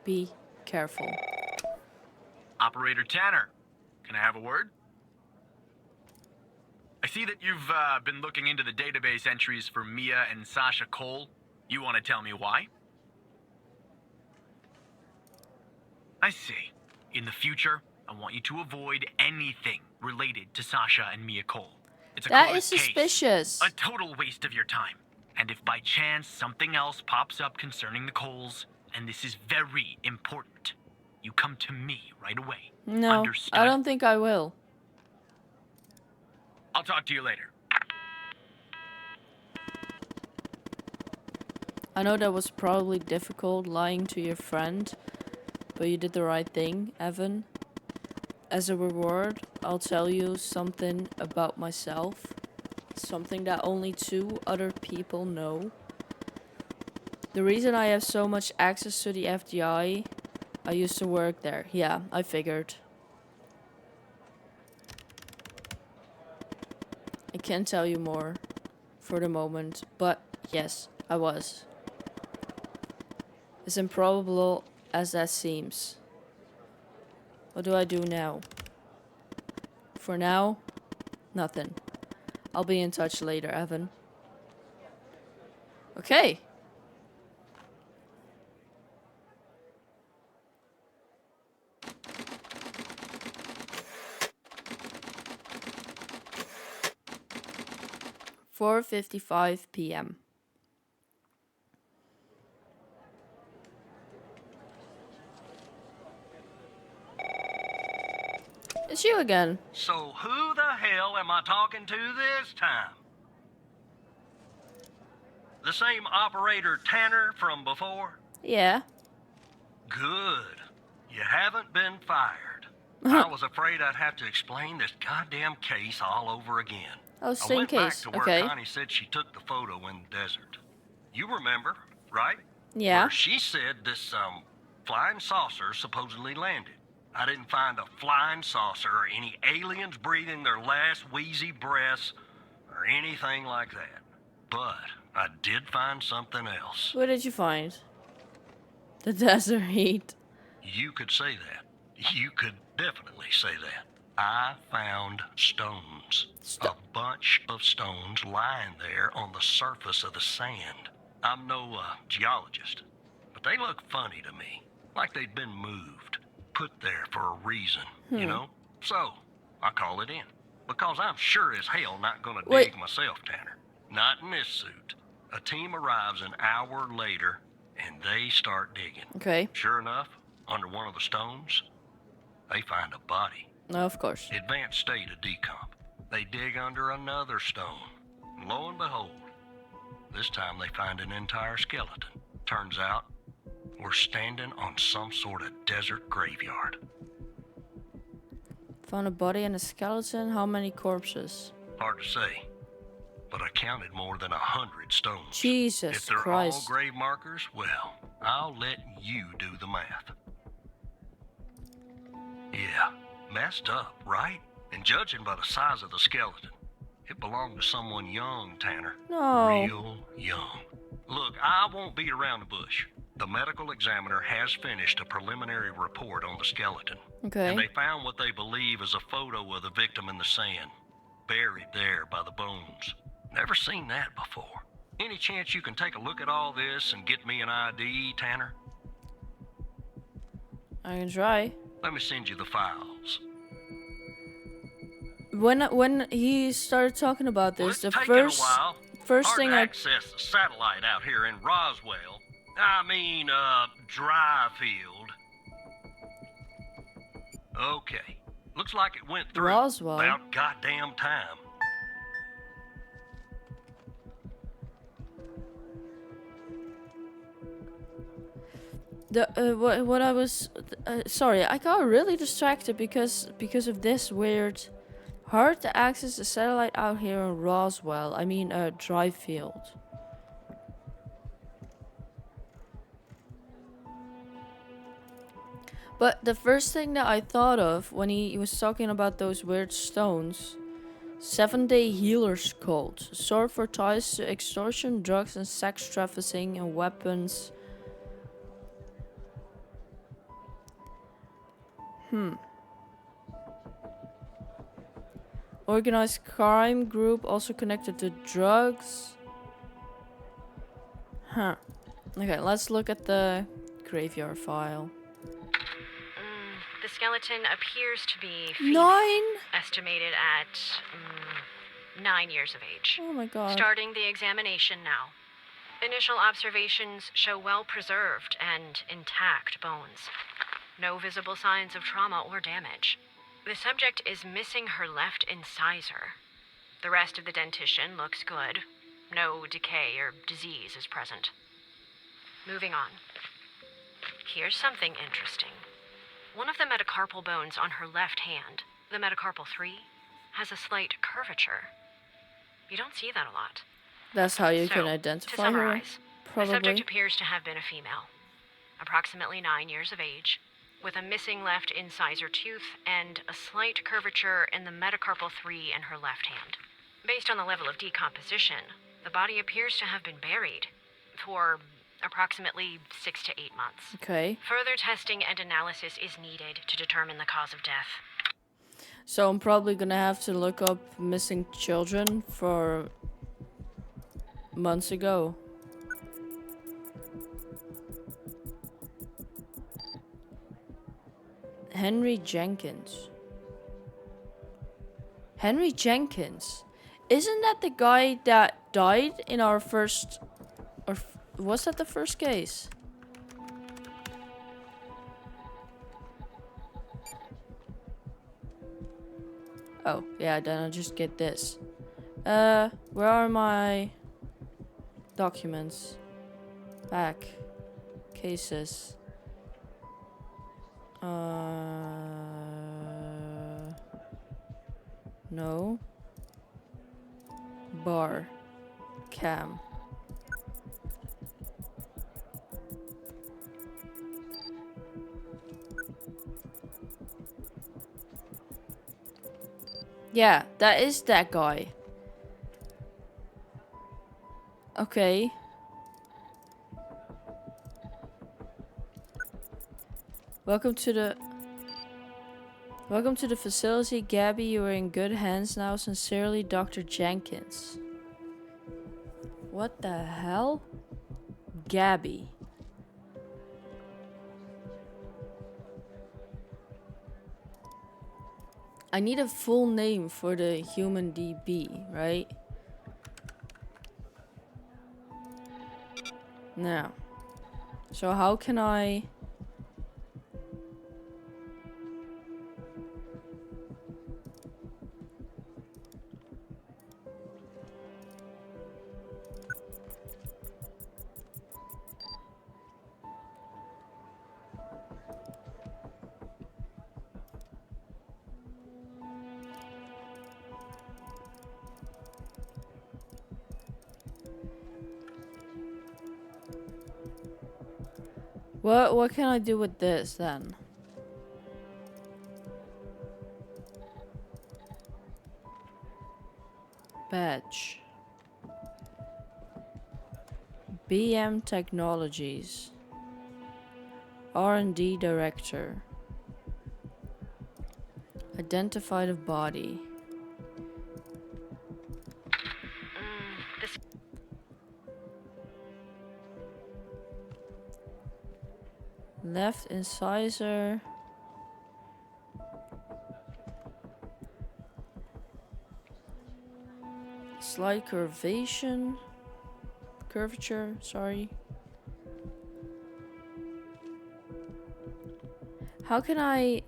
Be careful. Operator Tanner, can I have a word? I see that you've been looking into the database entries for Mia and Sasha Cole. You want to tell me why? I see. In the future, I want you to avoid anything related to Sasha and Mia Cole. It's a That closed is case. suspicious. A total waste of your time. And if by chance something else pops up concerning the Coles, and this is very important, you come to me right away. No, Understood? I don't think I will. I'll talk to you later. I know that was probably difficult lying to your friend, but you did the right thing, Evan. As a reward, I'll tell you something about myself. Something that only 2 other people know. The reason I have so much access to the FBI, I used to work there. Yeah, I figured. I can't tell you more for the moment, but yes, I was. As improbable as that seems. What do I do now? For now, nothing. I'll be in touch later, Evan. Okay. (4:55 p.m.) It's you again. So who the hell am I talking to this time? The same Operator Tanner from before? Yeah. Good. You haven't been fired. I was afraid I'd have to explain this goddamn case all over again. Oh, I same went case. back to where Okay. Connie said she took the photo in the desert. You remember, right? Yeah. Where she said this, flying saucer supposedly landed. I didn't find a flying saucer or any aliens breathing their last wheezy breaths or anything like that. But I did find something else. What did you find? The desert heat. You could say that. You could definitely say that. I found stones. A bunch of stones lying there on the surface of the sand. I'm no geologist, but they look funny to me. Like they'd been moved. Put there for a reason, you know? So, I call it in. Because I'm sure as hell not gonna Wait. dig myself, Tanner. Not in this suit. A team arrives an hour later, and they start digging. Okay. Sure enough, under one of the stones, they find a body. No, of course. Advanced state of decomp. They dig under another stone. And lo and behold, this time they find an entire skeleton. Turns out, we're standing on some sort of desert graveyard. Found a body and a skeleton. How many corpses? Hard to say, but I counted more than 100 stones. Jesus If they're all Christ. grave markers, well, I'll let you do the math. Yeah, messed up, right? And judging by the size of the skeleton, it belonged to someone young, Tanner. No. Real young. Look, I won't beat around the bush. The medical examiner has finished a preliminary report on the skeleton. Okay. And they found what they believe is a photo of the victim in the sand, buried there by the bones. Never seen that before. Any chance you can take a look at all this and get me an ID, Tanner? I can try. Let me send you the files. When he started talking about Well, this, it's the taken a first while. first Hard thing to I access the satellite out here in Roswell. Dryfield. Okay. Looks like it went through. Roswell? About goddamn time. what I was sorry, I got really distracted because of this weird hard to access the satellite out here in Roswell. I mean, Dryfield. But the first thing that I thought of when he was talking about those weird stones, 7-day healer's cult, sword for ties to extortion, drugs and sex trafficking and weapons. Organized crime group also connected to drugs. Huh. Okay, let's look at the graveyard file. The skeleton appears to be female, 9? estimated at 9 years of age. Oh my god. Starting the examination now. Initial observations show well-preserved and intact bones. No visible signs of trauma or damage. The subject is missing her left incisor. The rest of the dentition looks good. No decay or disease is present. Moving on. Here's something interesting. One of the metacarpal bones on her left hand, the metacarpal 3, has a slight curvature. You don't see that a lot. That's how you So, can to identify her. summarize, the subject Probably. appears to have been a female, approximately 9 years of age, with a missing left incisor tooth and a slight curvature in the metacarpal 3 in her left hand. Based on the level of decomposition, the body appears to have been buried for approximately 6 to 8 months. Okay. Further testing and analysis is needed to determine the cause of death. So I'm probably gonna have to look up missing children for months ago. Henry Jenkins. Henry Jenkins. Isn't that the guy that died in our first... Or was that the first case? Oh, yeah, then I'll just get this. Where are my documents? Back. Cases. No. Bar. Cam. Yeah, that is that guy. Okay. Welcome to the facility, Gabby. You are in good hands now. Sincerely, Dr. Jenkins. What the hell? Gabby. I need a full name for the human DB, right? Now. So how can I... What can I do with this then? Badge. BM Technologies. R&D Director. Identify the body. This Left incisor. Slight curvature, sorry. How can I...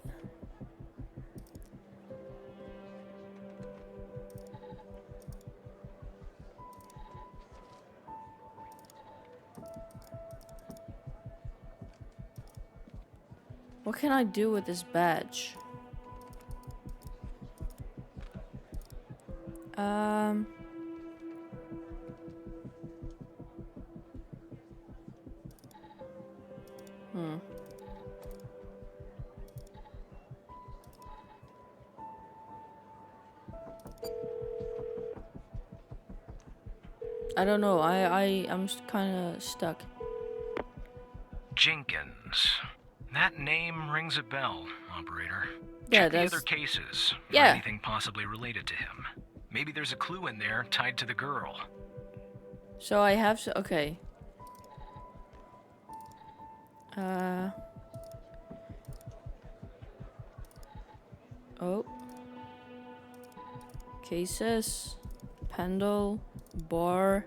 What can I do with this badge? I don't know. I'm kind of stuck. Jenkins. That name rings a bell, operator. Yeah, Check the that's... other cases for Yeah. anything possibly related to him. Maybe there's a clue in there tied to the girl. So I have to... Okay. Oh. Cases. Pendle. Bar.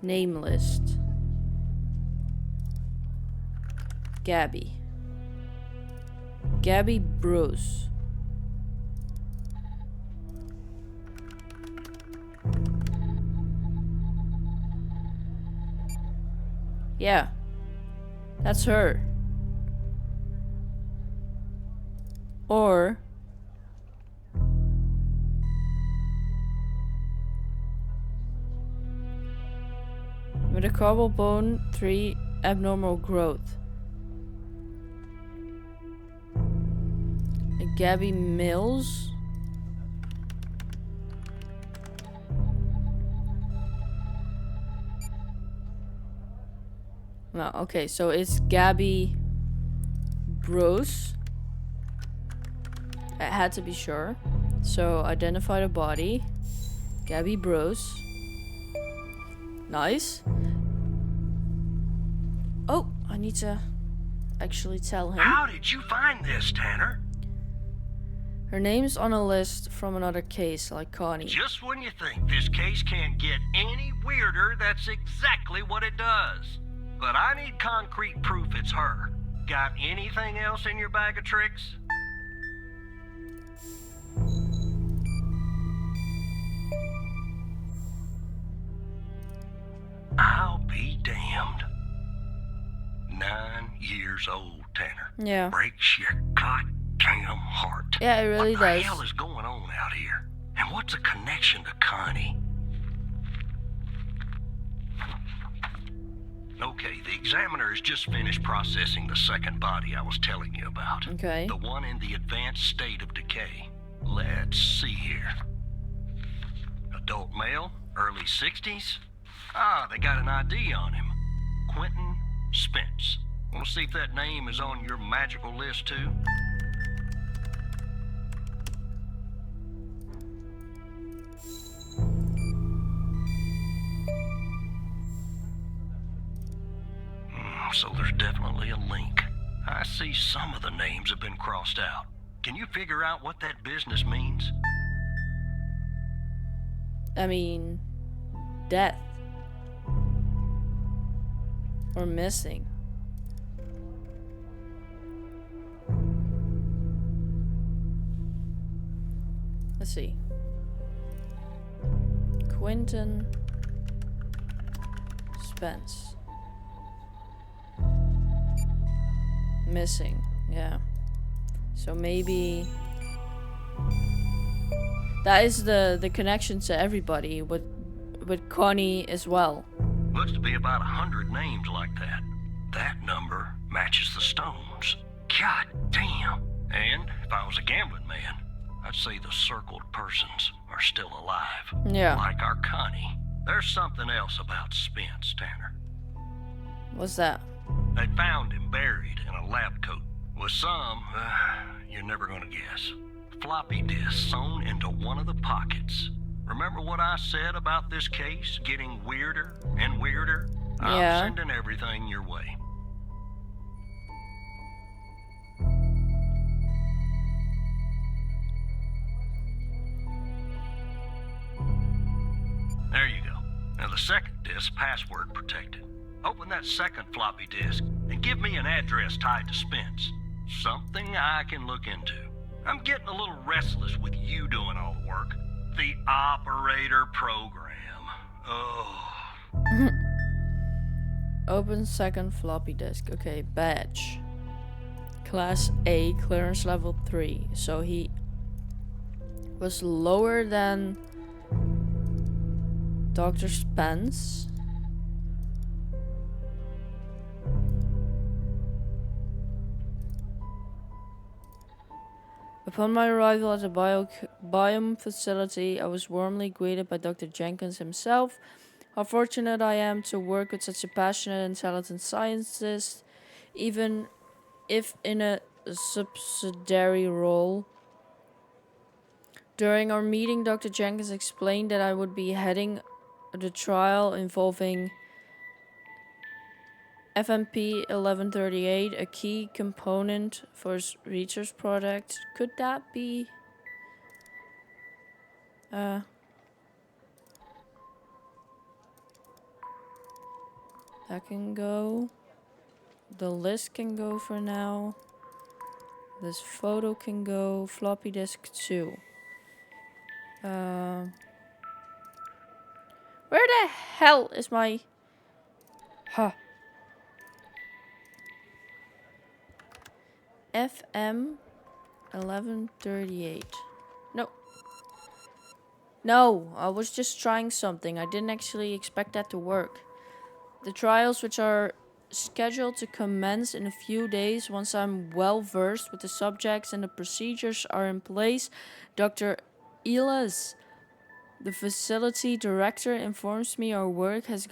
Name list. Gabby. Gabby Bruce. Yeah. That's her. Or... metacarpal bone 3 abnormal growth. Gabby Mills. No, okay, so it's Gabby Bruce. I had to be sure. So identify the body. Gabby Bruce. Nice. Oh, I need to actually tell him. How did you find this, Tanner? Her name's on a list from another case, like Connie. Just when you think this case can't get any weirder, that's exactly what it does. But I need concrete proof it's her. Got anything else in your bag of tricks? I'll be years old, Tanner. Yeah. Breaks your goddamn heart. Yeah, it really what the does. hell is going on out here? And what's a connection to Connie? Okay, the examiner has just finished processing the second body I was telling you about. Okay. The one in the advanced state of decay. Let's see here. Adult male, early 60s. Ah, they got an ID on him. Quentin Spence. Want to see if that name is on your magical list too? So there's definitely a link. I see some of the names have been crossed out. Can you figure out what that business means? I mean, death. Or missing. Let's see. Quentin Spence. Missing, yeah. So maybe that is the connection to everybody with Connie as well. Looks to be about 100 names like that. That number matches the stones. God damn. And if I was a gambling man, I'd say the circled persons are still alive. Yeah. Like our Connie. There's something else about Spence, Tanner. What's that? They found him buried in a lab coat. With some, you're never gonna guess. Floppy disk sewn into one of the pockets. Remember what I said about this case getting weirder and weirder? Yeah. I'm sending everything your way. There you go. Now the second disk password protected. Open that second floppy disk and give me an address tied to Spence. Something I can look into. I'm getting a little restless with you doing all the work. The operator program. Oh. Open second floppy disk. Okay, badge. Class A, clearance level 3. So he was lower than Dr. Spence. Upon my arrival at the biome facility, I was warmly greeted by Dr. Jenkins himself. How fortunate I am to work with such a passionate, intelligent scientist, even if in a subsidiary role. During our meeting, Dr. Jenkins explained that I would be heading the trial involving FMP 1138, a key component for his research project. Could that be that can go. The list can go for now. This photo can go. Floppy disk 2. Where the hell is my... Huh. FM 1138. No. No, I was just trying something. I didn't actually expect that to work. The trials, which are scheduled to commence in a few days once I'm well versed with the subjects and the procedures are in place, Dr. Elas, the facility director, informs me our work has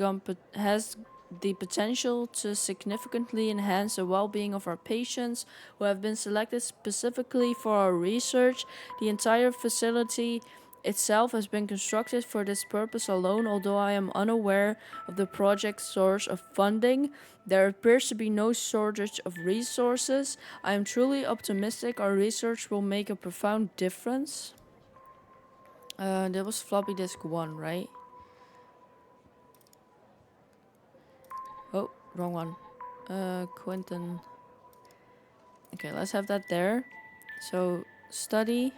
the potential to significantly enhance the well-being of our patients who have been selected specifically for our research. The entire facility itself has been constructed for this purpose alone. Although I am unaware of the project's source of funding, there appears to be no shortage of resources. I am truly optimistic our research will make a profound difference. That was floppy disk 1, right? Oh, wrong one. Quentin. Okay, let's have that there. So, study.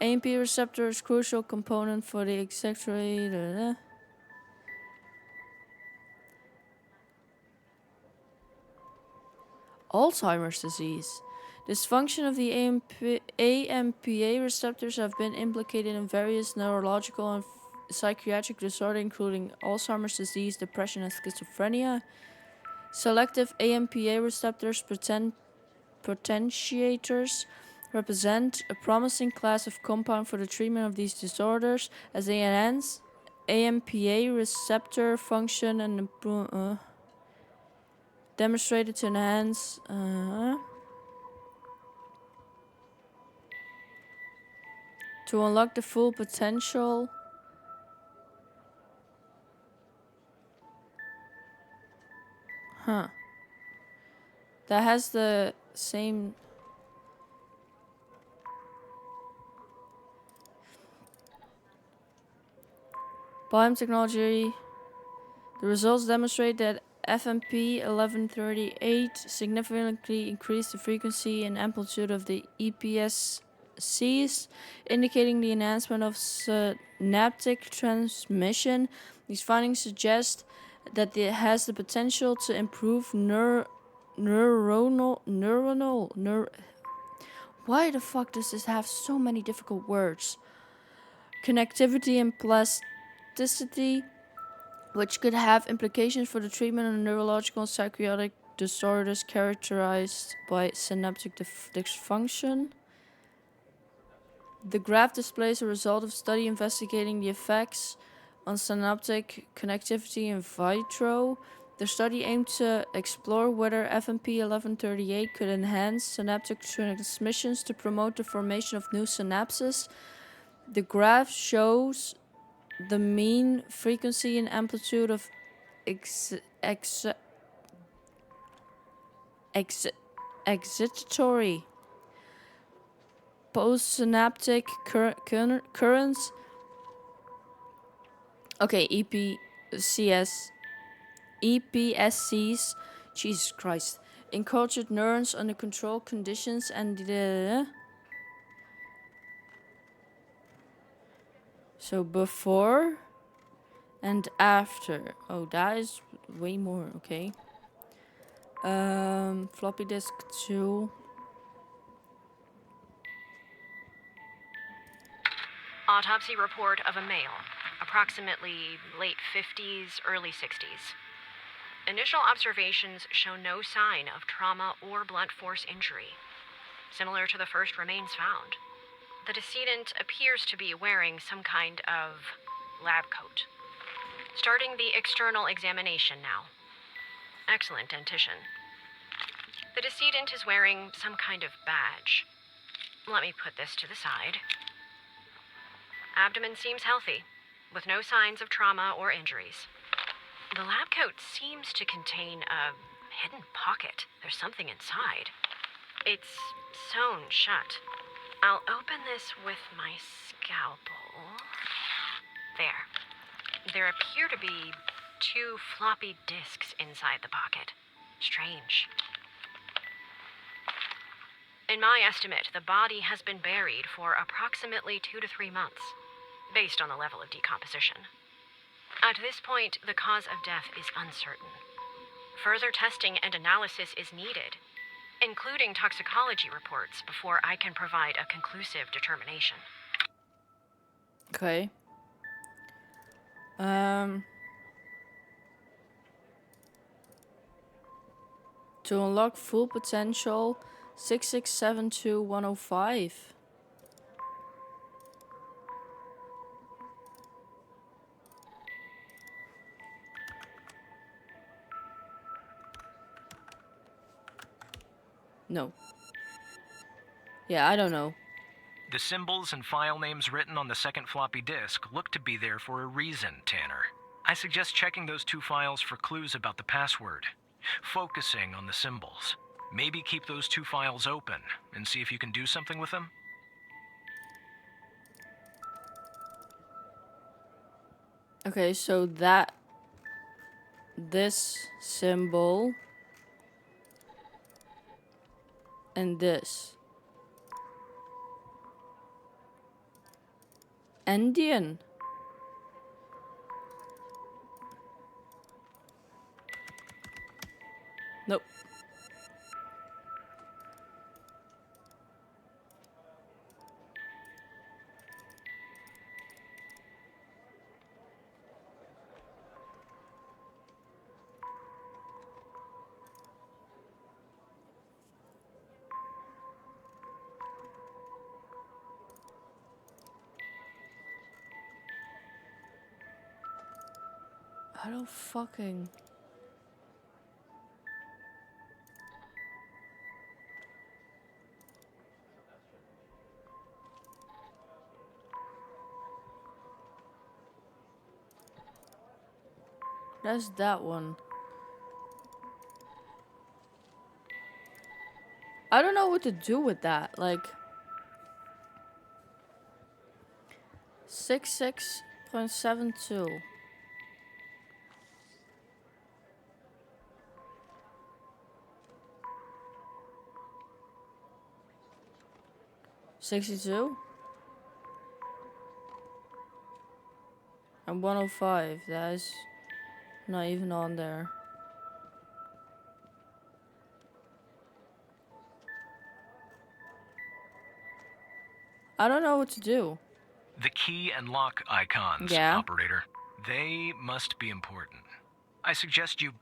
AMP receptor is crucial component for the executory. Alzheimer's disease. Dysfunction of the AMPA receptors have been implicated in various neurological and psychiatric disorders, including Alzheimer's disease, depression, and schizophrenia. Selective AMPA receptors potentiators represent a promising class of compound for the treatment of these disorders, as they enhance AMPA receptor function and demonstrated to enhance to unlock the full potential. Huh. That has the same. Biotechnology. The results demonstrate that FMP 1138 significantly increased the frequency and amplitude of the EPSCs, indicating the enhancement of synaptic transmission. These findings suggest that it has the potential to improve why the fuck does this have so many difficult words? Connectivity and plasticity, which could have implications for the treatment of neurological and psychotic disorders characterized by synaptic dysfunction. The graph displays a result of study investigating the effects on synaptic connectivity in vitro. The study aimed to explore whether FMP 1138 could enhance synaptic transmissions to promote the formation of new synapses. The graph shows the mean frequency and amplitude of excitatory postsynaptic currents. Okay, EPSCs, Jesus Christ, in cultured neurons under controlled conditions and so before and after. Oh, that is way more, okay. Floppy disk 2. Autopsy report of a male, approximately late 50s, early 60s. Initial observations show no sign of trauma or blunt force injury, similar to the first remains found. The decedent appears to be wearing some kind of lab coat. Starting the external examination now. Excellent dentition. The decedent is wearing some kind of badge. Let me put this to the side. Abdomen seems healthy, with no signs of trauma or injuries. The lab coat seems to contain a hidden pocket. There's something inside. It's sewn shut. I'll open this with my scalpel. There. There appear to be 2 floppy disks inside the pocket. Strange. In my estimate, the body has been buried for approximately 2 to 3 months, based on the level of decomposition. At this point, the cause of death is uncertain. Further testing and analysis is needed, including toxicology reports, before I can provide a conclusive determination. Okay. To unlock full potential, 6672105. No. Yeah, I don't know. The symbols and file names written on the second floppy disk look to be there for a reason, Tanner. I suggest checking those 2 files for clues about the password, focusing on the symbols. Maybe keep those 2 files open and see if you can do something with them. Okay, so this symbol and this. Indian. Nope. I don't fucking... That's that one. I don't know what to do with that. Like 66.72. $62 and 105. That is not even on there. I don't know what to do. The key and lock icons, Yeah. operator. They must be important. I suggest you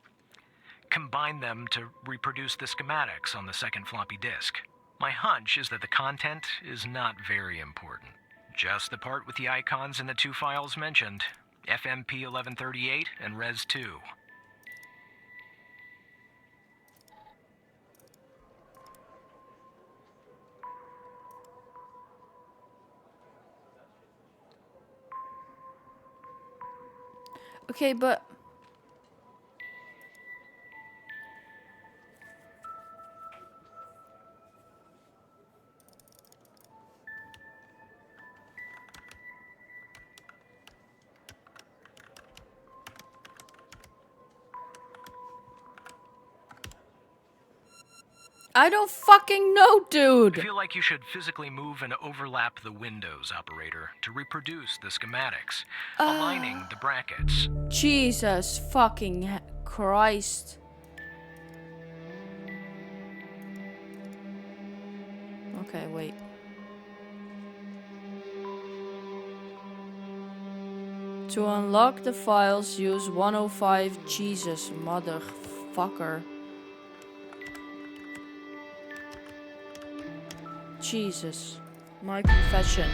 combine them to reproduce the schematics on the second floppy disk. My hunch is that the content is not very important. Just the part with the icons in the two files mentioned, FMP 1138 and Res 2. Okay, but I don't fucking know, I dude. feel like you should physically move and overlap the windows, operator, to reproduce the schematics, aligning the brackets. Jesus fucking Christ. Okay, wait. To unlock the files, use 105. Jesus, motherfucker. Jesus. My confession.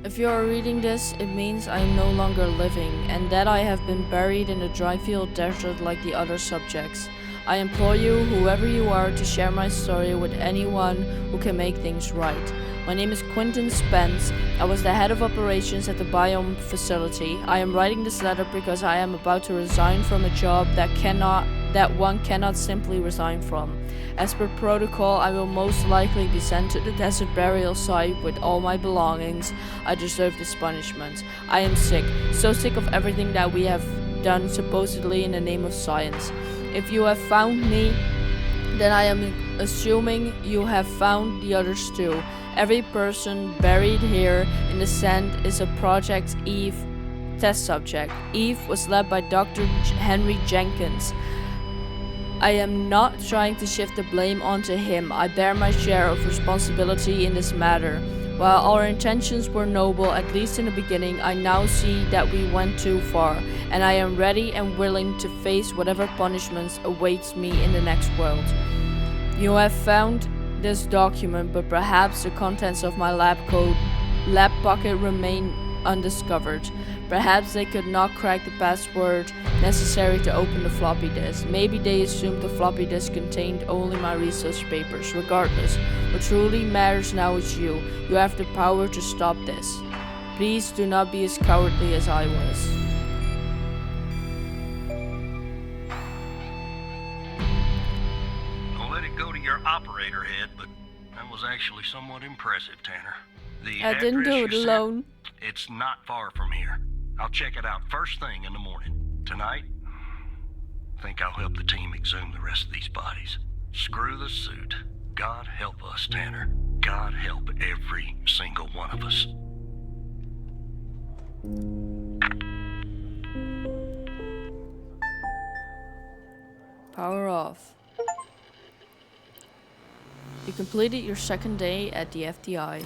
If you are reading this, it means I am no longer living, and that I have been buried in a dry field desert like the other subjects. I implore you, whoever you are, to share my story with anyone who can make things right. My name is Quentin Spence. I was the head of operations at the Biome facility. I am writing this letter because I am about to resign from a job that one cannot simply resign from. As per protocol, I will most likely be sent to the desert burial site with all my belongings. I deserve this punishment. I am sick, so sick of everything that we have done supposedly in the name of science. If you have found me, then I am assuming you have found the others too. Every person buried here in the sand is a Project Eve test subject. Eve was led by Dr. Henry Jenkins. I am not trying to shift the blame onto him. I bear my share of responsibility in this matter. While our intentions were noble, at least in the beginning, I now see that we went too far, and I am ready and willing to face whatever punishments awaits me in the next world. You have found this document, but perhaps the contents of my lab pocket remain undiscovered. Perhaps they could not crack the password necessary to open the floppy disk. Maybe they assumed the floppy disk contained only my research papers. Regardless, what truly matters now is you. You have the power to stop this. Please do not be as cowardly as I was. I'll let it go to your operator head, but that was actually somewhat impressive, Tanner. The I didn't do address it you sent, alone. it's not far from here. I'll check it out first thing in the morning. Tonight, I think I'll help the team exhume the rest of these bodies. Screw the suit. God help us, Tanner. God help every single one of us. Power off. You completed your second day at the FDI.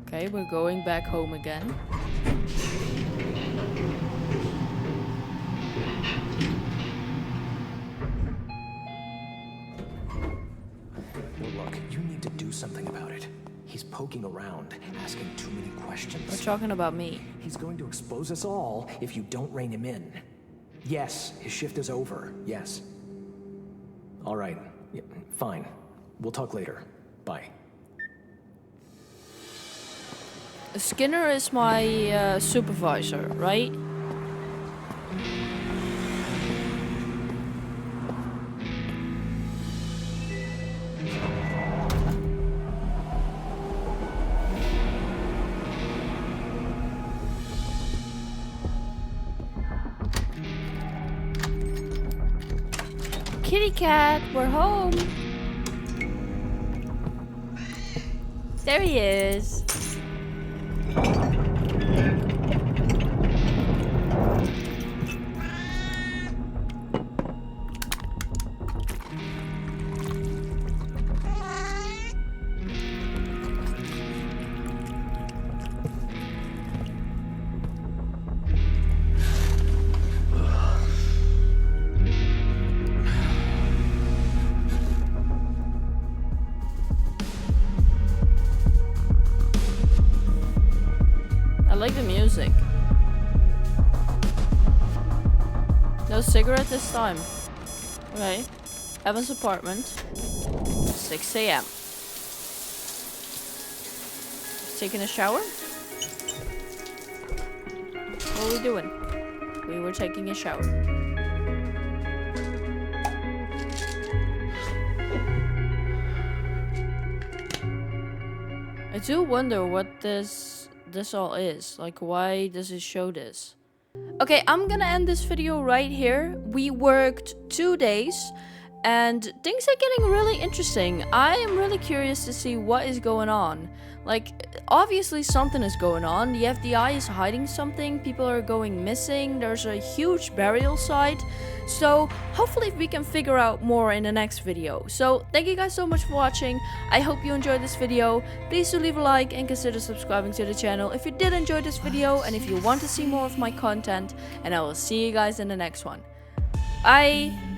Okay, we're going back home again. No, look, you need to do something about it. He's poking around, asking too many questions. We're talking about me. He's going to expose us all if you don't rein him in. Yes, his shift is over. Yes. All right. Yeah, fine. We'll talk later. Bye. Skinner is my supervisor, right? Kitty cat, we're home. There he is. I like the music. No cigarette this time. Okay. Evan's apartment. 6 a.m. Taking a shower? What were we doing? We were taking a shower. I do wonder what this all is. Like, why does it show this? Okay, I'm gonna end this video right here. We worked 2 days and things are getting really interesting. I am really curious to see what is going on. Like, obviously something is going on. The FBI is hiding something. People are going missing. There's a huge burial site. So hopefully we can figure out more in the next video. So thank you guys so much for watching. I hope you enjoyed this video. Please do leave a like and consider subscribing to the channel if you did enjoy this video and if you want to see more of my content. And I will see you guys in the next one. Bye!